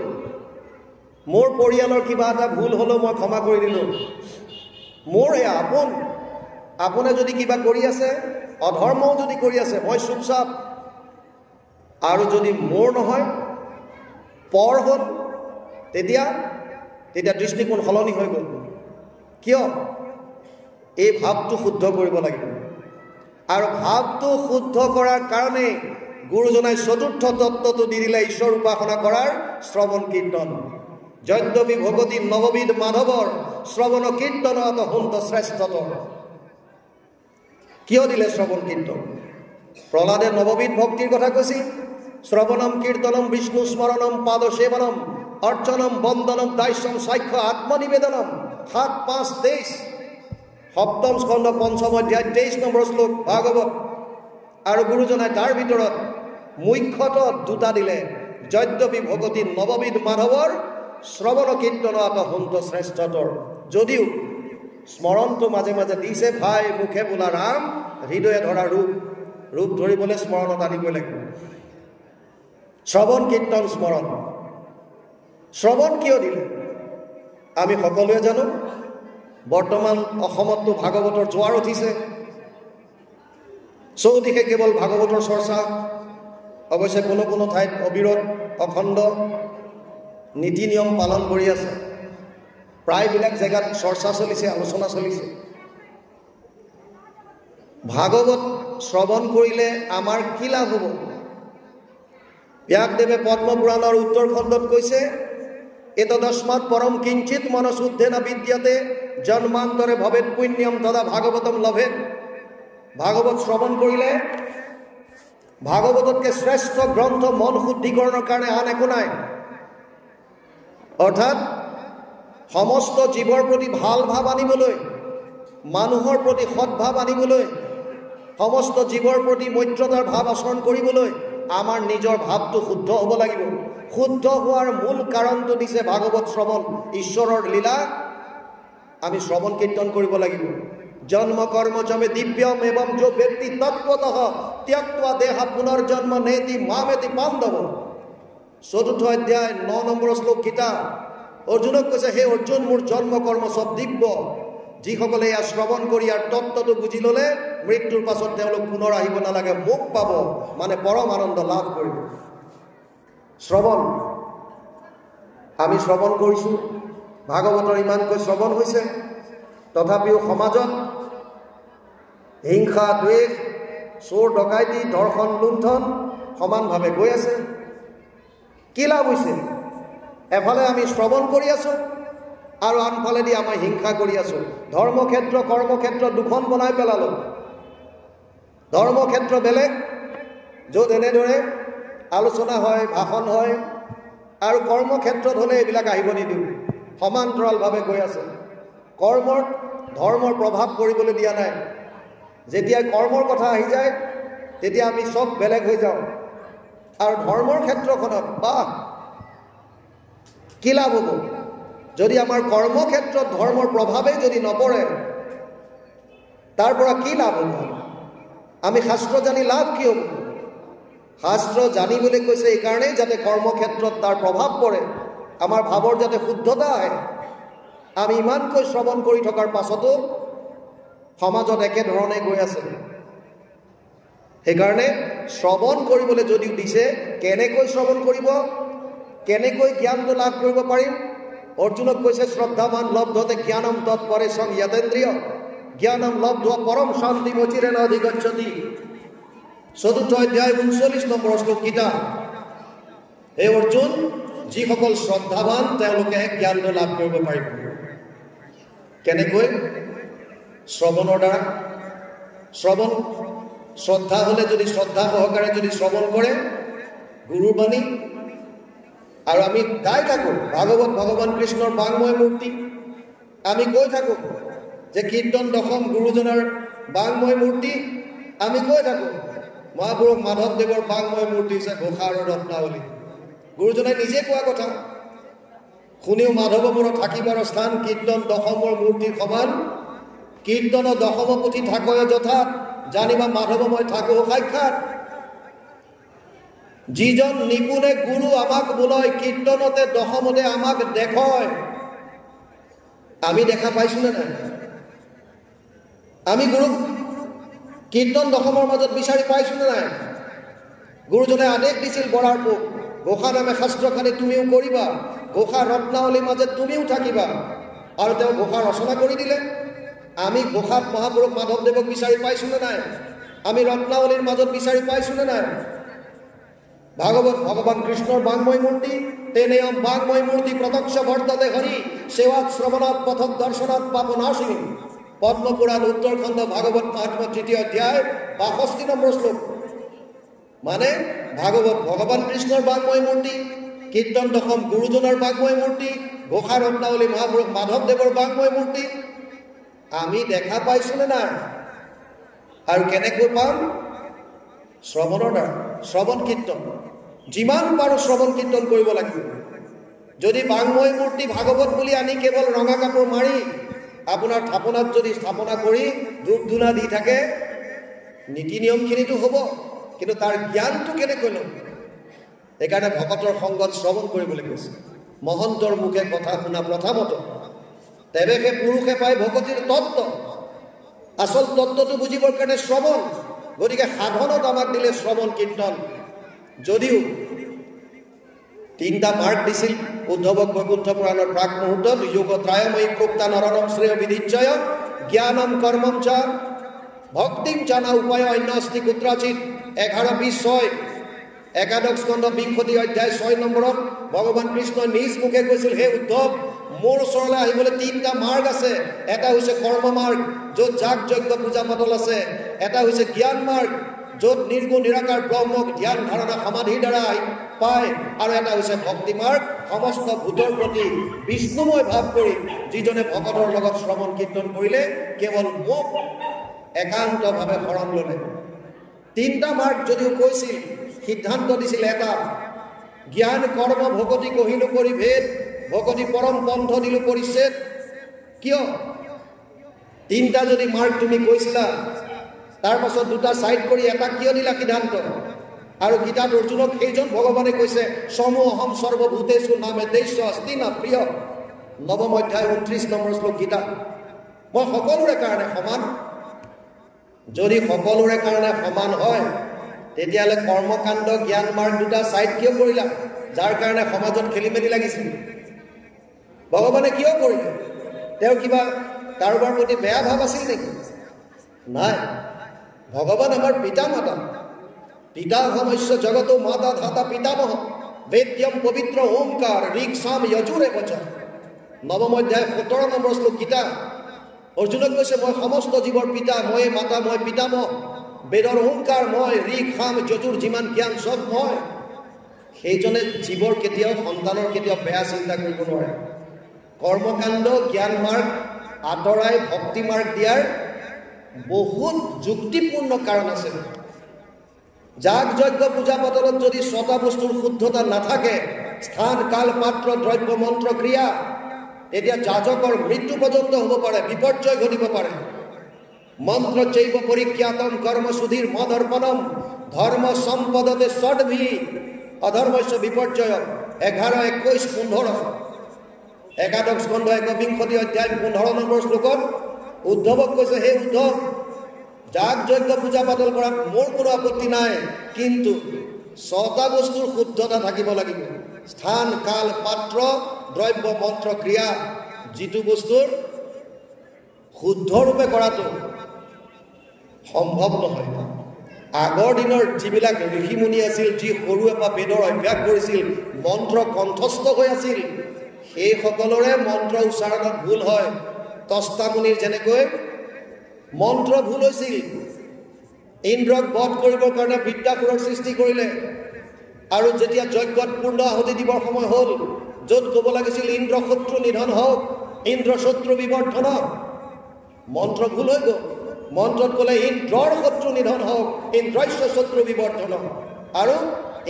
মোৰ পৰিয়ালৰ কিবা এটা ভুল হ'লেও মই ক্ষমা কৰি দিলোঁ। মোৰ এয়া আপোনে যদি কিবা কৰি আছে, অধৰ্মও যদি কৰি আছে, মই চুপচাপ। আৰু যদি মোৰ নহয়, পৰ হ'ল, তেতিয়া দৃষ্টিকোণ সলনি হৈ গ'ল। কিয়? এই ভাৱটো শুদ্ধ কৰিব লাগিব। আৰু ভাৱটো শুদ্ধ কৰাৰ কাৰণে গুৰুজনাই চতুৰ্থ তত্ত্বটো দি দিলে, ঈশ্বৰ উপাসনা কৰাৰ শ্ৰৱণ কীৰ্তন। যদ্যপি ভগতি নৱবিধ মাধৱৰ শ্ৰৱণ কীৰ্তনত হন্ত শ্ৰেষ্ঠতৰ। কিয় দিলে শ্ৰৱণ কীৰ্তন? প্ৰহ্লাদে নৱবিধ ভক্তিৰ কথা কৈছিল। শ্ৰৱণম কীৰ্তনম বিষ্ণু স্মৰণম পাদ সেৱনম অৰ্চনম বন্দনম দাস্যম সাক্ষ্য আত্মনিবেদনম 7:5-23। সপ্তম স্কন্ধ 5ম অধ্যায় 23 নম্বৰ শ্লোক ভাগৱত। আৰু গুৰুজনাই তাৰ ভিতৰত মুখ্যতঃ দুটা দিলে, যদ্যপি ভগতি নৱবিধ মাধৱৰ শ্ৰৱণ কীৰ্তনত হন্ত শ্ৰেষ্ঠতৰ। যদিও স্মৰণটো মাজে মাজে দিছে, ভাই মুখে বোলা ৰাম, হৃদয়ে ধৰা ৰূপ ধৰিবলৈ স্মৰণত আনিবই লাগিব। শ্ৰৱণ কীৰ্তন স্মৰণ। শ্ৰৱণ কিয় দিলে আমি সকলোৱে জানো। বৰ্তমান অসমততো ভাগৱতৰ জোৱাৰ উঠিছে, চৌদিশে কেৱল ভাগৱতৰ চৰ্চা। অৱশ্যে কোনো কোনো ঠাইত অবিৰত অখণ্ড নীতি নিয়ম পালন কৰি আছে। প্ৰায়বিলাক জেগাত চৰ্চা চলিছে, আলোচনা চলিছে। ভাগৱত শ্ৰৱণ কৰিলে আমাৰ কি লাভ হ'ব? ব্যাসদেৱে পদ্মপুৰাণৰ উত্তৰ খণ্ডত কৈছে, এতদস্মাৎ পৰম কিঞ্চিত মনশুদ্ধেন বিদ্যতে জন্মান্তৰে ভৱেৎ পুণ্যম তদা ভাগৱতম লভেৎ। ভাগৱত শ্ৰৱণ কৰিলে ভাগৱততকৈ শ্ৰেষ্ঠ গ্ৰন্থ মন শুদ্ধিকৰণৰ কাৰণে আন একো নাই। অৰ্থাৎ সমস্ত জীৱৰ প্ৰতি ভাল ভাৱ আনিবলৈ, মানুহৰ প্ৰতি সৎভাৱ আনিবলৈ, সমস্ত জীৱৰ প্ৰতি মৈত্ৰতাৰ ভাৱ আচৰণ কৰিবলৈ আমাৰ নিজৰ ভাৱটো শুদ্ধ হ'ব লাগিব। শুদ্ধ হোৱাৰ মূল কাৰণটো দিছে ভাগৱত শ্ৰৱণ, ঈশ্বৰৰ লীলা আমি শ্ৰৱণ কীৰ্তন কৰিব লাগিব। জন্ম কৰ্ম জমে দিব্যম এবং যো ব্যক্তি তত্ত্বতঃ ত্যক্ত্বা দেহা পুনৰ্জন্ম নেতি মামেতি পাণ্ডৱ। ৪ৰ্থ অধ্যায় ৯ নম্বৰ শ্লোক গীতা। অৰ্জুনক কৈছে, হে অৰ্জুন, মোৰ জন্ম কৰ্ম চব দিব্য। যিসকলে ইয়াৰ শ্ৰৱণ কৰি ইয়াৰ তত্ত্বটো বুজি ল'লে মৃত্যুৰ পাছত তেওঁলোক পুনৰ আহিব নালাগে, মোক পাব, মানে পৰম আনন্দ লাভ কৰিব। শ্ৰৱণ আমি শ্ৰৱণ কৰিছোঁ, ভাগৱতৰ ইমানকৈ শ্ৰৱণ হৈছে, তথাপিও সমাজত হিংসা, দ্বেষ, চোৰ ডকাইতি, ধৰ্ষণ, লুণ্ঠন সমানভাৱে গৈ আছে। কি লাভ হৈছে? এফালে আমি শ্ৰৱণ কৰি আছোঁ আৰু আনফালেদি আমাৰ হিংসা কৰি আছোঁ। ধৰ্মক্ষেত্ৰ কৰ্মক্ষেত্ৰ দুখন বনাই পেলালোঁ। ধৰ্মক্ষেত্ৰ বেলেগ, য'ত এনেদৰে আলোচনা হয়, ভাষণ হয়, আৰু কৰ্মক্ষেত্ৰত হ'লে এইবিলাক আহিব নিদিওঁ, সমান্তৰালভাৱে গৈ আছে। কৰ্মৰ ধৰ্মৰ প্ৰভাৱ পৰিবলৈ দিয়া নাই। যেতিয়া কৰ্মৰ কথা আহি যায় তেতিয়া আমি চব বেলেগ হৈ যাওঁ। আৰু ধৰ্মৰ ক্ষেত্ৰখনত বাহ কি লাভ হ'ব? যদি আমাৰ কৰ্মক্ষেত্ৰত ধৰ্মৰ প্ৰভাৱেই যদি নপৰে তাৰ পৰা কি লাভ হ'ব? আমি শাস্ত্ৰ জানি লাভ কি হ'ব? শাস্ত্ৰ জানিবলৈ কৈছে এইকাৰণেই যাতে কৰ্মক্ষেত্ৰত তাৰ প্ৰভাৱ পৰে, আমাৰ ভাৱৰ যাতে শুদ্ধতা আহে। আমি ইমানকৈ শ্ৰৱণ কৰি থকাৰ পাছতো সমাজত একেধৰণে গৈ আছে। সেইকাৰণে শ্ৰৱণ কৰিবলৈ যদিও দিছে, কেনেকৈ শ্ৰৱণ কৰিব, কেনেকৈ জ্ঞানটো লাভ কৰিব পাৰিম? অৰ্জুনক কৈছে, শ্ৰদ্ধাৱান লব্ধতে জ্ঞানম তৎপৰেশং যতেন্দ্ৰিয় জ্ঞানম লব্ধ পৰম শান্তি অচিৰেণ অধিগচ্ছতি। ৪ৰ্থ অধ্যায় ৩৯ নম্বৰ শ্লোক গীতা। হে অৰ্জুন, যিসকল শ্ৰদ্ধাৱান তেওঁলোকে জ্ঞানটো লাভ কৰিব পাৰিব। কেনেকৈ? শ্ৰৱণৰ দ্বাৰা। শ্ৰৱণ শ্ৰদ্ধা হ'লে, যদি শ্ৰদ্ধা সহকাৰে যদি শ্ৰৱণ কৰে গুৰুৰ বাণী, আৰু আমি গাই থাকোঁ ভাগৱত ভগৱান কৃষ্ণৰ বাংময় মূৰ্তি, আমি কৈ থাকোঁ যে কীৰ্তন দশম গুৰুজনাৰ বাংময় মূৰ্তি, আমি কৈ থাকোঁ মহাপুৰুষ মাধৱদেৱৰ বাংময় মূৰ্তি হৈছে ঘোষা আৰু ৰত্নাৱলী। গুৰুজনাই নিজে কোৱা কথা, শুনিও মাধৱ মোৰ থাকিবৰ স্থান কীৰ্তন দশমৰ মূৰ্তিৰ সমান। কীৰ্তন দশম পুথি থাকয় যথাত জানিবা মাধৱ মই থাকো সাক্ষাৎ। যিজন নিপুণে গুৰু আমাক বোলয় কীৰ্তনতে দশমতে আমাক দেখয়। আমি দেখা পাইছোনে নাই? আমি গুৰুক কীৰ্তন দশমৰ মাজত বিচাৰি পাইছোনে নাই? গুৰুজনে আদেশ দিছিল বৰাৰ পোক, ঘোষা নামে শাস্ত্ৰখানি তুমিও কৰিবা, ঘোষা ৰত্নাৱলীৰ মাজত তুমিও থাকিবা, আৰু তেওঁ ঘোষা ৰচনা কৰি দিলে। আমি ঘোষাত মহাপুৰুষ মাধৱদেৱক বিচাৰি পাইছোনে নাই? আমি ৰত্নাৱলীৰ মাজত বিচাৰি পাইছোনে নাই? ভাগৱত ভগৱান কৃষ্ণৰ বাংময় মূৰ্তি, তেনেয়ম বাংময় মূৰ্তি প্ৰত্যক্ষ বৰ্ততে হৰি সেৱাত শ্ৰৱণাত পথক দৰ্শনাত পাপনাশিনী। পদ্মপুৰাণ উত্তৰখণ্ড ভাগৱত মহাত্ম্য ৩য় অধ্যায় ৬২ নম্বৰ শ্লোক। মানে ভাগৱত ভগৱান কৃষ্ণৰ বাংময় মূৰ্তি, কীৰ্তন দশম গুৰুজনাৰ বাংময় মূৰ্তি, ঘোষা ৰত্নাৱলী মহাপুৰুষ মাধৱদেৱৰ বাংময় মূৰ্তি। আমি দেখা পাইছোনে নাই? আৰু কেনেকৈ পাম? শ্ৰৱণৰ দ্বাৰা। শ্ৰৱণ কীৰ্তন যিমান পাৰোঁ শ্ৰৱণ কীৰ্তন কৰিব লাগিব। যদি বাংময় মূৰ্তি ভাগৱত বুলি আনি কেৱল ৰঙা কাপোৰ মাৰি আপোনাৰ থাপনাত যদি স্থাপনা কৰি ধূপ ধূনা দি থাকে, নীতি নিয়মখিনিতো হ'ব, কিন্তু তাৰ জ্ঞানটো কেনেকৈ ল'ম? সেইকাৰণে ভকতৰ সংগত শ্ৰৱণ কৰিবলৈ কৈছে। মহন্তৰ মুখে কথা শুনা প্ৰথামত, তেৱেহে পুৰুষে পায় ভকতিৰ তত্ত্ব। আচল তত্ত্বটো বুজিবৰ কাৰণে শ্ৰৱণ। গতিকে সাধনত আমাক দিলে শ্ৰৱণ কীৰ্তন। যদিও 3টা মাৰ্ক দিছিল উদ্ধৱক বৈকুণ্ঠ পুৰাণৰ প্ৰাক মুহূৰ্তত, যোগত্ৰায়ময়ী প্ৰোক্তা নৰনম শ্ৰেয় বিধিচ্ছয় জ্ঞানম কৰ্মম চ ভক্তিম জানা উপায় অন্য অস্তি কুত্ৰাচিত। 11:20-6 একাদশ স্কন্ধ 20 অধ্যায় 6 নম্বৰত ভগৱান কৃষ্ণই নিজ মুখে কৈছিল, হে উদ্ধৱ, মোৰ ওচৰলৈ আহিবলৈ 3টা মাৰ্গ আছে। এটা হৈছে কৰ্ম মাৰ্গ, য'ত যাগ যজ্ঞ পূজা পাতল আছে। এটা হৈছে জ্ঞান মাৰ্গ, য'ত নিৰ্গুণ নিৰাকাৰ ব্ৰহ্মক ধ্যান ধাৰণা সমাধিৰ দ্বাৰা পায়, আৰু এটা হৈছে ভক্তি মাৰ্গ, সমস্ত ভূতৰ প্ৰতি বিষ্ণুময় ভাৱ কৰি যিজনে ভকতৰ লগত শ্ৰৱণ কীৰ্তন কৰিলে কেৱল মোক একান্তভাৱে শৰণ ল'লে। তিনিটা মাৰ্গ যদিও কৈছিল, সিদ্ধান্ত দিছিল এটা, জ্ঞান কৰ্ম ভকতি কহিলো কৰি ভেদ, ভকতি পৰম পন্থ দিলো পৰিচ্ছেদ। কিয় তিনিটা যদি মাৰ্গ তুমি কৈছিলা, তাৰ পাছত দুটা ছাইড কৰি এটা কিয় দিলা সিদ্ধান্ত? আৰু গীতাত অৰ্জুনক সেইজন ভগৱানে কৈছে, সমু অহম সৰ্বভূতেষু নামে দেশ্য অস্তি না প্ৰিয়, 9ম অধ্যায় 29 নম্বৰ শ্লোক গীতা। মই সকলোৰে কাৰণে সমান। যদি সকলোৰে কাৰণে সমান হয়, তেতিয়াহ'লে কৰ্মকাণ্ড জ্ঞান মাৰ্গ দুটা ছাইড কিয় কৰিলা? যাৰ কাৰণে সমাজত খেলি মেলি লাগিছিল। ভগৱানে কিয় কৰিলে? তেওঁৰ কিবা কাৰোবাৰ প্ৰতি বেয়া ভাৱ আছিল নেকি? নাই। ভগৱান আমাৰ পিতা মাতা, পিতা সমস্য জগতো মাতা ধাতা পিতামহ, বেদ্যম পবিত্ৰ ওমকাৰ ঋক সাম যজুৰে বচ। 9ম অধ্যায় 17 নম্বৰ শ্লোক গীতা। অৰ্জুনক কৈছে, মই সমস্ত জীৱৰ পিতা, মই মাতা, মই পিতামহ, বেদৰ ওমকাৰ মই, ঋক সাম যজুৰ যিমান জ্ঞান চব মই। সেইজনে জীৱৰ কেতিয়াও সন্তানৰ কেতিয়াও বেয়া চিন্তা কৰিব নোৱাৰে। কৰ্মকাণ্ড জ্ঞান মাৰ্গ আঁতৰাই ভক্তি মাৰ্গ দিয়াৰ বহুত যুক্তিপূৰ্ণ কাৰণ আছে। যাগ যজ্ঞ পূজা পাতলত যদি 6টা বস্তুৰ শুদ্ধতা নাথাকে, স্থান কাল পাত্ৰ দ্ৰব্য মন্ত্ৰ ক্ৰিয়া, তেতিয়া যাজকৰ মৃত্যু পৰ্যন্ত হ'ব পাৰে, বিপৰ্যয় ঘটিব পাৰে। মন্ত্ৰ চৈব পৰিজ্ঞাতম কৰ্মসুধীৰ মদৰ্পণম ধৰ্ম সম্পদতে ষডভি অধৰ্মস্য বিপৰ্যয় 11, 21, 15 একাদশ স্কন্ধ 21 অধ্যায় 15 নম্বৰ শ্লোকত উদ্ধৱক কৈছে, হে উদ্ধৱ, যাগ যজ্ঞ পূজা পাতল কৰাত মোৰ কোনো আপত্তি নাই, কিন্তু 6টা বস্তুৰ শুদ্ধতা থাকিব লাগিব। স্থান কাল পাত্ৰ দ্ৰব্য মন্ত্ৰ ক্ৰিয়া, যিটো বস্তুৰ শুদ্ধৰূপে কৰাটো সম্ভৱ নহয়। আগৰ দিনৰ যিবিলাক ঋষিমুনি আছিল, যি সৰুৰে পৰা বেদৰ অভ্যাস কৰিছিল, মন্ত্ৰ কণ্ঠস্থ হৈ আছিল, সেইসকলৰে মন্ত্ৰ উচ্চাৰণত ভুল হয়। তস্তামুনিৰ যেনেকৈ মন্ত্ৰ ভুল হৈছিল, ইন্দ্ৰক বধ কৰিবৰ কাৰণে বিদ্যাসুৰৰ সৃষ্টি কৰিলে, আৰু যেতিয়া যজ্ঞত পূৰ্ণ আহুতি দিবৰ সময় হ'ল, য'ত ক'ব লাগিছিল ইন্দ্ৰ শত্ৰু নিধন হওক, ইন্দ্ৰ শত্ৰু বিবৰ্ধন, মন্ত্ৰ ভুল হৈ গ'ল। মন্ত্ৰত ক'লে ইন্দ্ৰৰ শত্ৰু নিধন হওক, ইন্দ্ৰস্য শত্ৰু বিবৰ্ধন, আৰু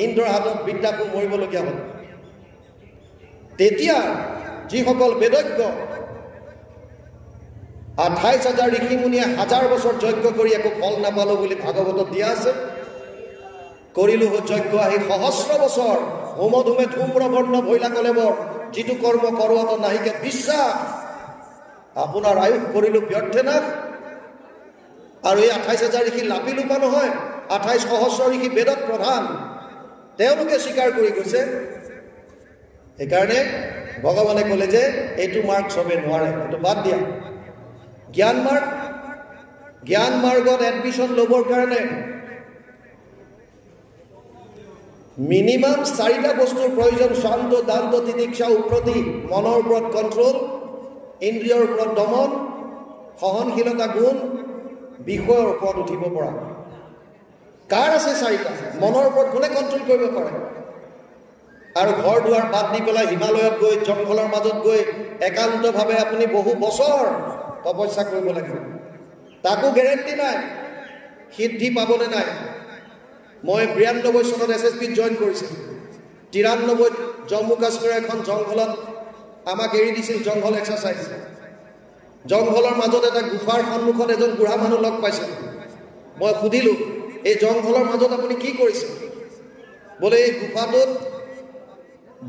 ইন্দ্ৰৰ হাতত বিদ্যাসুৰ মৰিবলগীয়া হ'ল। তেতিয়া যিসকল বেদজ্ঞ 28,000 ঋষিমুনিয়ে 1000 বছৰ যজ্ঞ কৰি একো ফল নাপালো বুলি ভাগৱতত দিয়া আছে। কৰিলো যজ্ঞ আহি সহস্ৰ বছৰ, হোম ধুমে ধূম্ৰ বৰ্ণ ভৈলা কলেবৰ, যিটো কৰ্ম কৰোৱাত নাহিকে বিশ্বাস, আপোনাৰ আয়ুস কৰিলো ব্যৰ্থে নাশ। আৰু এই 28,000 ঋষি লাপি লোপা নহয়, 28 সহস্ৰ ঋষি বেদত প্ৰধান, তেওঁলোকে স্বীকাৰ কৰি গৈছে। সেইকাৰণে ভগৱানে ক'লে যে এইটো মাৰ্গ চবে নোৱাৰে, এইটো বাদ দিয়া। জ্ঞান মাৰ্গত এডমিশ্যন ল'বৰ কাৰণে মিনিমাম 4টা বস্তুৰ প্ৰয়োজন। শান্ত দান্ত তিতিক্ষা উপ্ৰতি, মনৰ ওপৰত কণ্ট্ৰল, ইন্দ্ৰিয়ৰ ওপৰত দমন, সহনশীলতা গুণ, বিষয়ৰ ওপৰত উঠিব পৰা। কাৰ আছে 4টা? মনৰ ওপৰত কোনে কণ্ট্ৰল কৰিব পাৰে? আৰু ঘৰ দুৱাৰ বাদ দি পেলাই হিমালয়ত গৈ, জংঘলৰ মাজত গৈ একান্তভাৱে আপুনি বহু বছৰ তপস্যা কৰিব লাগিব। তাকো গেৰেণ্টি নাই সিদ্ধি পাবনে নাই। মই 92 চনত SSBত জইন কৰিছিলোঁ। 93 জম্মু কাশ্মীৰৰ এখন জংঘলত আমাক এৰি দিছিল, জংঘল এক্সাৰচাইজ। জংঘলৰ মাজত এটা গুফাৰ সন্মুখত এজন বুঢ়া মানুহ লগ পাইছিলোঁ। মই সুধিলোঁ, এই জংঘলৰ মাজত আপুনি কি কৰিছে? বোলে এই গুফাটোত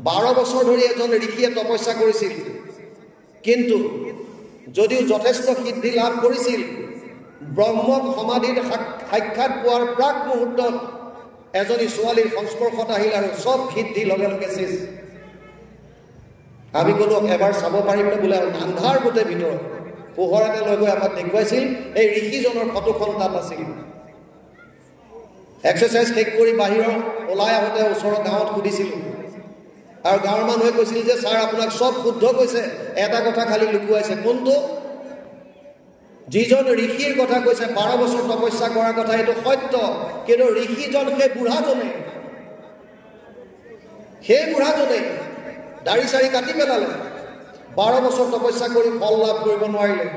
12 বছৰ ধৰি এজন ঋষিয়ে তপস্যা কৰিছিল, কিন্তু যদিও যথেষ্ট সিদ্ধি লাভ কৰিছিল, ব্ৰহ্মক সমাধিত সাক্ষাৎ পোৱাৰ প্ৰাক মুহূৰ্তত এজনী ছোৱালীৰ সংস্পৰ্শত আহিল আৰু চব সিদ্ধি লগে লগে শেষ। আমি ক'লো এবাৰ চাব পাৰিমনে? বোলে আন্ধাৰ গোটেই ভিতৰত পোহৰ এটা লৈ গৈ আমাক দেখুৱাইছিল। এই ঋষিজনৰ ফটোখন তাত আছিল। এক্সাৰচাইজ শেষ কৰি বাহিৰৰ ওলাই আহোঁতে ওচৰৰ গাঁৱত সুধিছিলোঁ, আৰু গাঁৱৰ মানুহে কৈছিল যে ছাৰ আপোনাক চব শুদ্ধ কৈছে, এটা কথা খালি লুকুৱাইছে। কোনটো? যিজন ঋষিৰ কথা কৈছে 12 বছৰ তপস্যা কৰাৰ কথা, এইটো সত্য, কিন্তু ঋষিজন সেই বুঢ়াজনে দাড়ি চাৰি কাটি পেলালে, 12 বছৰ তপস্যা কৰি ফল লাভ কৰিব নোৱাৰিলে।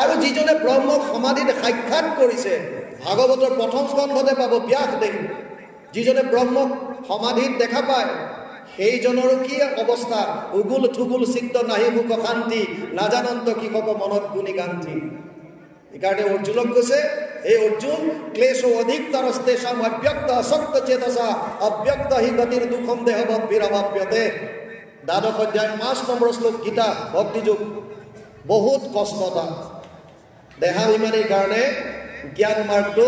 আৰু যিজনে ব্ৰহ্মক সমাধিত সাক্ষাৎ কৰিছে, ভাগৱতৰ প্ৰথম স্কন্ধতে পাব ব্যাসদেৱ, যিজনে ব্ৰহ্মক সমাধিত দেখা পায়, সেইজনৰো কি অৱস্থা? উগুল থুগুল চিত্ত নাহি মুখ শান্তি, নাজানন্ত কৃষক মনত গুণী গান্ধী। সেইকাৰণে অৰ্জুনক কৈছে, হে অৰ্জুন, ক্লেশ অধিক তৰস্তেষাম অব্যক্ত আসক্ত চেতসা অব্যক্ত হি গতিৰ দুখম দেহবৎ বিৰভাব্যতে। 12 অধ্যায় 5 নম্বৰ শ্লোক গীতা ভক্তিযোগ। বহুত কষ্ট তাত। দেহাভিমানীৰ কাৰণে জ্ঞান মাৰ্গটো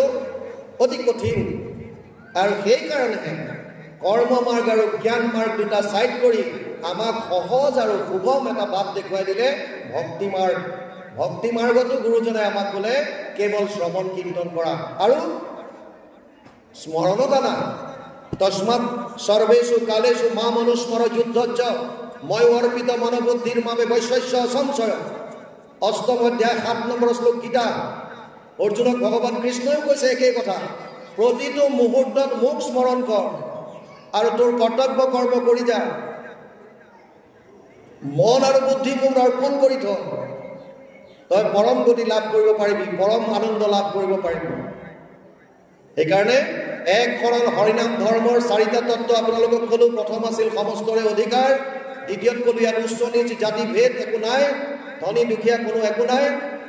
অতি কঠিন, আৰু সেইকাৰণে কৰ্ম মাৰ্গ আৰু জ্ঞান মাৰ্গ দুটা ছাইড কৰি আমাক সহজ আৰু সুগম এটা বাট দেখুৱাই দিলে ভক্তি মাৰ্গ। ভক্তি মাৰ্গতো গুৰুজনে আমাক ক'লে কেৱল শ্ৰৱণ কীৰ্তন কৰা আৰু স্মৰণত আনা। তস্মাৎ সৰ্বেষু কালেষু মাম অনুস্মৰ যুদ্ধচ্চ মই অৰ্পিত মনোবুদ্ধিৰ বাবে বৈশ্বস্য সংশয়। 8ম অধ্যায় 7 নম্বৰ শ্লোক গীতা। অৰ্জুনক ভগৱান কৃষ্ণই কৈছে একেই কথা, প্ৰতিটো মুহূৰ্তত মোক স্মৰণ কৰ আৰু তোৰ কৰ্তব্য কৰ্ম কৰি যা, মন আৰু বুদ্ধি মোক অৰ্পণ কৰি থ, তই পৰম গতি লাভ কৰিব পাৰিবি, পৰম আনন্দ লাভ কৰিব পাৰিবি। সেইকাৰণে এক শৰণ হৰিনাম ধৰ্মৰ 4টা তত্ত্ব আপোনালোকক ক'লো। প্ৰথম আছিল সমস্তৰে অধিকাৰ, দ্বিতীয়ত ক'লো ইয়াত উচ্চ নিচ জাতি ভেদ একো নাই, ধনী দুখীয়া কোনো একো নাই,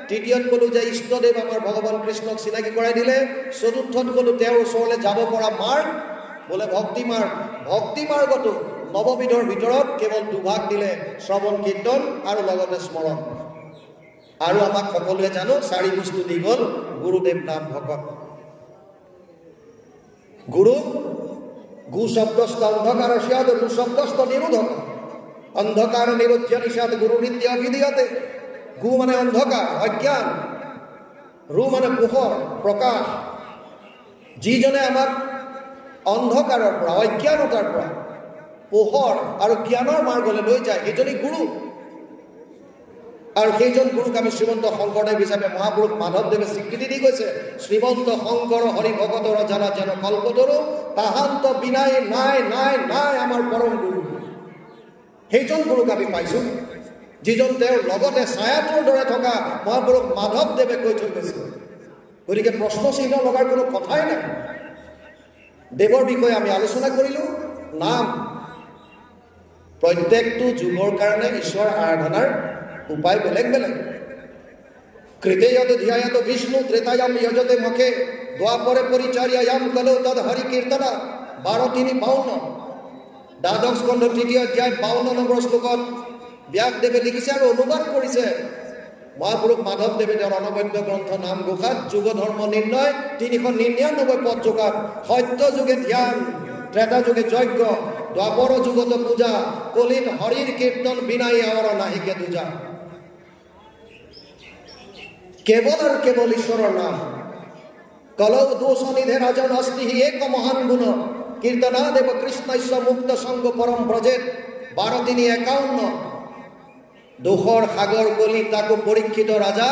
তৃতীয়ত ক'লো যে ইষ্টদেৱ আমাৰ ভগৱান কৃষ্ণক চিনাকি কৰাই দিলে, চতুৰ্থত ক'লো তেওঁৰ ওচৰলৈ যাব পৰা মাৰ্গ, বোলে ভক্তি মাৰ্গ। ভক্তি মাৰ্গতো 9বিধৰ ভিতৰত কেৱল 2 ভাগ দিলে, শ্ৰৱণ কীৰ্তন আৰু লগতে স্মৰণ। আৰু আমাক সকলোৱে জানো 4 বস্তু দি গ'ল, গুৰুদেৱ নাম ভকত। গুৰু গু শব্দস্থ অন্ধকাৰ স্যাদ গু শব্দস্থ নিৰোধক, অন্ধকাৰ নিৰোধ্য নিষাদ গুৰু নিত্য অভিধীয়তে। গু মানে অন্ধকাৰ অজ্ঞান, ৰু মানে পোহৰ প্ৰকাশ। যিজনে আমাক অন্ধকাৰৰ পৰা অজ্ঞানতাৰ পৰা পোহৰ আৰু জ্ঞানৰ মাৰ্গলৈ লৈ যায়, সেইজনেই গুৰু। আৰু সেইজন গুৰুক আমি শ্ৰীমন্ত শংকৰদেৱ হিচাপে মহাপুৰুষ মাধৱদেৱে স্বীকৃতি দি কৈছে, শ্ৰীমন্ত শংকৰ হৰি ভকতৰ জানা যেন কল্পতৰু তাহান্ত বিনাই নাই নাই নাই আমাৰ পৰম গুৰু। সেইজন গুৰুক আমি পাইছো, যিজন তেওঁৰ লগতে ছায়াটোৰ দৰে থকা মহাপুৰুষ মাধৱদেৱে কৈ থৈ গৈছে। গতিকে প্ৰশ্ন চিহ্ন লগাৰ কোনো কথাই নাই। দেৱৰ বিষয়ে আমি আলোচনা কৰিলো। নাম প্ৰত্যেকটো যুগৰ কাৰণে ঈশ্বৰ আৰাধনাৰ উপায় বেলেগ বেলেগ। কৃতেয়ত ধ্যায়ত বিষ্ণু ত্ৰেতায়াম যজতে মুখে দ্বাপৰে পৰিচাৰ্যায়াম কলো তদ হৰি কীৰ্তনা। 12:3-52 দ্বাদশ স্কন্ধ 3য় অধ্যায় 52 নম্বৰ শ্লোকত ব্যাসদেৱে লিখিছে আৰু অনুবাদ কৰিছে মহাপুৰুষ মাধৱদেৱে তেওঁৰ অনবদ্য গ্ৰন্থ নাম ঘোষাত। যুগ ধৰ্ম নিৰ্ণয় 399 পদ যোগাত সত্য যুগে ধ্যান, ত্ৰেতা যুগে যজ্ঞ, দ্বাপৰ যুগত পূজা, কলিত হৰিৰ কীৰ্তন বিনাই আৱৰ নাহিকে দুজা। কেৱল আৰু কেৱল ঈশ্বৰৰ নাম। কলৌ দোষ নিধে ৰাজন অস্তি এক মহান গুণ, কীৰ্তনাদেৱ কৃষ্ণস্য মুক্ত সংগ পৰম ব্ৰজেত। 12:3-51 দোষৰ সাগৰ কলি তাকো পৰীক্ষিত ৰাজা,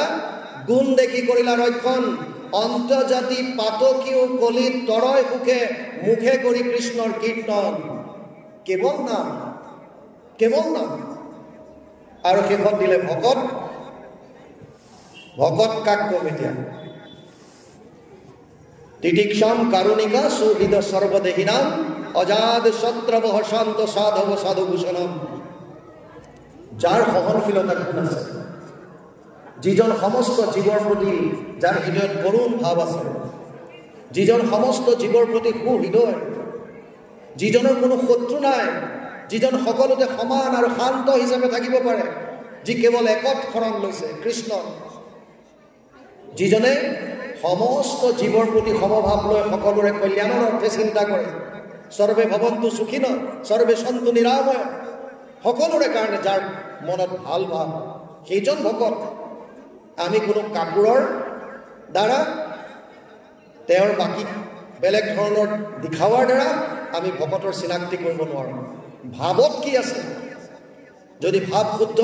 গুণ দেখি কৰিলা ৰক্ষণ, অন্তজাতি পাতকীও কলিত তৰয় সুখে, মুখে কৰি কৃষ্ণৰ কীৰ্তন। কেৱল নাম, কেৱল নাম। আৰু শেষত দিলে ভকত। ভকত কাক কম এতিয়া? তিতিক্ষাম কাৰুণিকা সুহৃদ সৰ্বদেহিনাম অজাদ সত্ৰবহ শান্ত সাধব সাধুভূষণম। যাৰ সহনশীলতা গুণ আছে, যিজন সমস্ত জীৱৰ প্ৰতি যাৰ হৃদয়ত কৰুণ ভাৱ আছে, যিজন সমস্ত জীৱৰ প্ৰতি সুহৃদয়, যিজনৰ কোনো শত্ৰু নাই, যিজন সকলোতে সমান আৰু শান্ত হিচাপে থাকিব পাৰে, যি কেৱল একত শৰণ লৈছে কৃষ্ণ, যিজনে সমস্ত জীৱৰ প্ৰতি সমভাৱ লৈ সকলোৰে কল্যাণৰ অৰ্থে চিন্তা কৰে। সৰ্বে ভৱন্তু সুখিন সৰ্বে সন্তু নিৰাময়, সকলোৰে কাৰণে যাৰ মনত ভাল ভাৱ, সেইজন ভকত। আমি কোনো কাপোৰৰ দ্বাৰা, তেওঁৰ বাকী বেলেগ ধৰণৰ দিখাৱাৰ দ্বাৰা আমি ভকতৰ চিনাক্তি কৰিব নোৱাৰোঁ। ভাৱত কি আছে? যদি ভাৱ শুদ্ধ,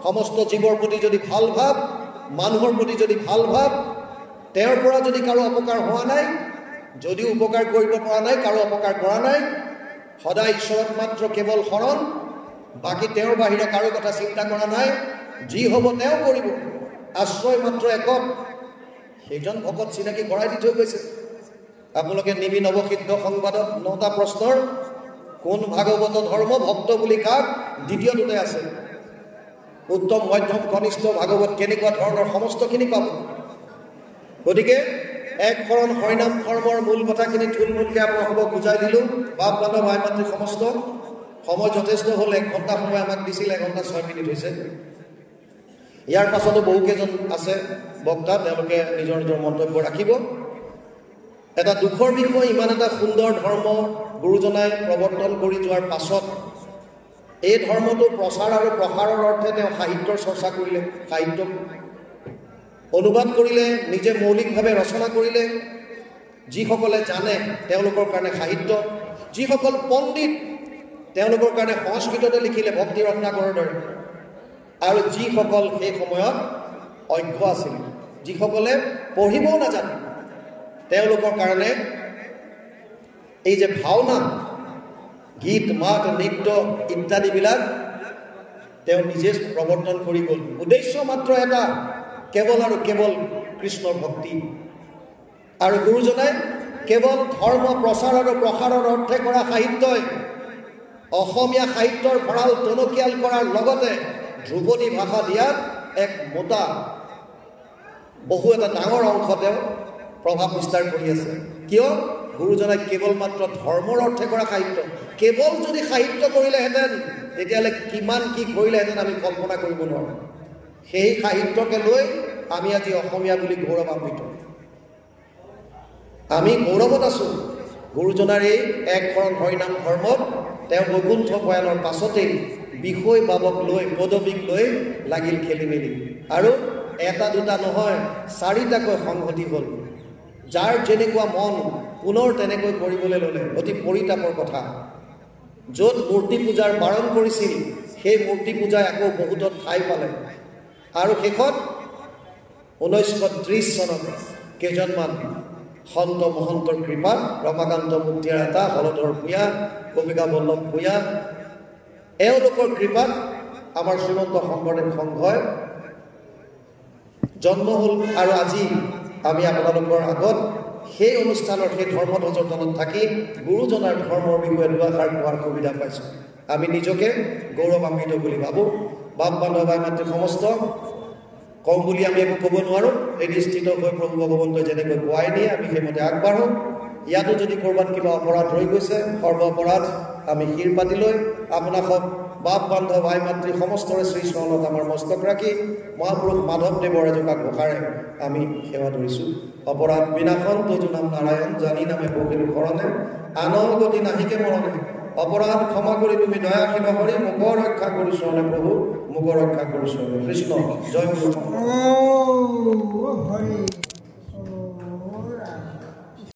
সমস্ত জীৱৰ প্ৰতি যদি ভাল ভাৱ, মানুহৰ প্ৰতি যদি ভাল ভাৱ, তেওঁৰ পৰা যদি কাৰো অপকাৰ হোৱা নাই, যদিও উপকাৰ কৰিব পৰা নাই, কাৰো অপকাৰ কৰা নাই, সদায় ঈশ্বৰত মাত্ৰ কেৱল শৰণ, বাকী তেওঁৰ বাহিৰে কাৰো কথা চিন্তা কৰা নাই, যি হ'ব তেওঁ কৰিব, আশ্ৰয় মাত্ৰ একক, সেইজন ভকত চিনাকি কৰাই দি থৈ গৈছে। আপোনালোকে নিবি নৱসিদ্ধ সংবাদত 9টা প্ৰশ্নৰ কোন ভাগৱত ধৰ্ম ভক্ত বুলি কাক দ্বিতীয়টোতে আছে। উত্তম মধ্যম কনিষ্ঠ ভাগৱত কেনেকুৱা ধৰণৰ সমস্তখিনি পাব। গতিকে এক শৰণ হৰিনাম ধৰ্মৰ মূল কথাখিনি থুলমূলকৈ আপোনালোকক বুজাই দিলোঁ। বাপ বান্ধৱ ভাই মাতৃ সমস্ত, সময় যথেষ্ট হ'ল। 1 ঘণ্টা সময় আমাক দিছিল, 1 ঘণ্টা 6 মিনিট হৈছে। ইয়াৰ পাছতো বহুকেইজন আছে বক্তা, তেওঁলোকে নিজৰ নিজৰ মন্তব্য ৰাখিব। এটা দুখৰ বিষয়, ইমান এটা সুন্দৰ ধৰ্ম গুৰুজনাই প্ৰৱৰ্তন কৰি যোৱাৰ পাছত এই ধৰ্মটো প্ৰচাৰ আৰু প্ৰসাৰৰ অৰ্থে তেওঁ সাহিত্যৰ চৰ্চা কৰিলে, সাহিত্য অনুবাদ কৰিলে, নিজে মৌলিকভাৱে ৰচনা কৰিলে। যিসকলে জানে তেওঁলোকৰ কাৰণে সাহিত্য, যিসকল পণ্ডিত তেওঁলোকৰ কাৰণে সংস্কৃততে লিখিলে ভক্তি ৰত্নাকৰৰ দৰে, আৰু যিসকল সেই সময়ত অজ্ঞ আছিল, যিসকলে পঢ়িবও নাজানে, তেওঁলোকৰ কাৰণে এই যে ভাওনা, গীত মাত নৃত্য ইত্যাদিবিলাক তেওঁ নিজে প্ৰৱৰ্তন কৰি গ'ল। উদ্দেশ্য মাত্ৰ এটা, কেৱল আৰু কেৱল কৃষ্ণৰ ভক্তি। আৰু গুৰুজনাই কেৱল ধৰ্ম প্ৰচাৰ আৰু প্ৰসাৰৰ অৰ্থে কৰা সাহিত্যই অসমীয়া সাহিত্যৰ ভঁৰাল টনকিয়াল কৰাৰ লগতে ধ্ৰুপদী ভাষা দিয়াত এক মোটা বহু এটা ডাঙৰ অংশ তেওঁ প্ৰভাৱ বিস্তাৰ কৰি আছে। কিয়? গুৰুজনাই কেৱল মাত্ৰ ধৰ্মৰ অৰ্থে কৰা সাহিত্য, কেৱল যদি সাহিত্য কৰিলেহেঁতেন তেতিয়াহ'লে কিমান কি কৰিলেহেঁতেন আমি কল্পনা কৰিব নোৱাৰোঁ। সেই সাহিত্যকে লৈ আমি আজি অসমীয়া বুলি গৌৰৱান্বিত, আমি গৌৰৱত আছোঁ। গুৰুজনাৰ এই এক শৰণ হৰিনাম ধৰ্মত তেওঁ বৈকুণ্ঠ প্ৰয়াণৰ পাছতেই বিষয় বাবক লৈ, পদবীক লৈ লাগিল খেলি মেলি, আৰু এটা দুটা নহয় 4টাকৈ সংহতি হ'ল। যাৰ যেনেকুৱা মন পুনৰ তেনেকৈ কৰিবলৈ ল'লে, অতি পৰিতাপৰ কথা। য'ত মূৰ্তি পূজাৰ বাৰণ কৰিছিল সেই মূৰ্তি পূজাই আকৌ বহুতত ঠাই পালে, আৰু শেষত 1930 চনত কেইজনমান সন্ত মহন্তৰ কৃপাত ৰমাকান্ত মুক্তিয়াৰ এটা, হলধৰ ভূঞা, কবিকা বল্লভ ভূঞা, এওঁলোকৰ কৃপাত আমাৰ শ্ৰীমন্ত শংকৰদেৱ সংঘই জন্ম হ'ল। আৰু আজি আমি আপোনালোকৰ আগত সেই অনুষ্ঠানৰ সেই ধৰ্মধ্বজৰ তলত থাকি গুৰুজনাৰ ধৰ্মৰ বিষয়ে দুআষাৰ কোৱাৰ সুবিধা পাইছোঁ। আমি নিজকে গৌৰৱান্বিত বুলি ভাবোঁ। বাপ বান্ধৱ ভাই মাতৃ সমস্ত, কম বুলি আমি একো ক'ব নোৱাৰোঁ। নিষ্ঠিত হৈ প্ৰভু ভগৱন্তই যেনেকৈ কোৱাই নিয়ে আমি সেইমতে আগবাঢ়োঁ। ইয়াতো যদি ক'ৰবাত কিবা অপৰাধ ৰৈ গৈছে, সৰ্ব অপৰাধ আমি শিৰ পাতি লৈ আপোনাসক বাপ বান্ধৱ ভাই মাতৃ সমস্তৰে শ্ৰীচৰণত আমাৰ মস্তক ৰাখি মহাপুৰুষ মাধৱদেৱৰ এজোপা ঘোষাৰে আমি সেৱা ধৰিছোঁ। অপৰাধ বিনাশন তজু নাম নাৰায়ণ, জানি নামে পকিলো শৰণে, আনৰ গতি নাহিকে মৰণে, অপৰাধ ক্ষমা কৰি তুমি দয়াশীল হৰি, মুখ ৰক্ষা কৰি চৰণে প্ৰভু, মুখ ৰক্ষা কৰি চৰণে কৃষ্ণ। জয় গুৰু।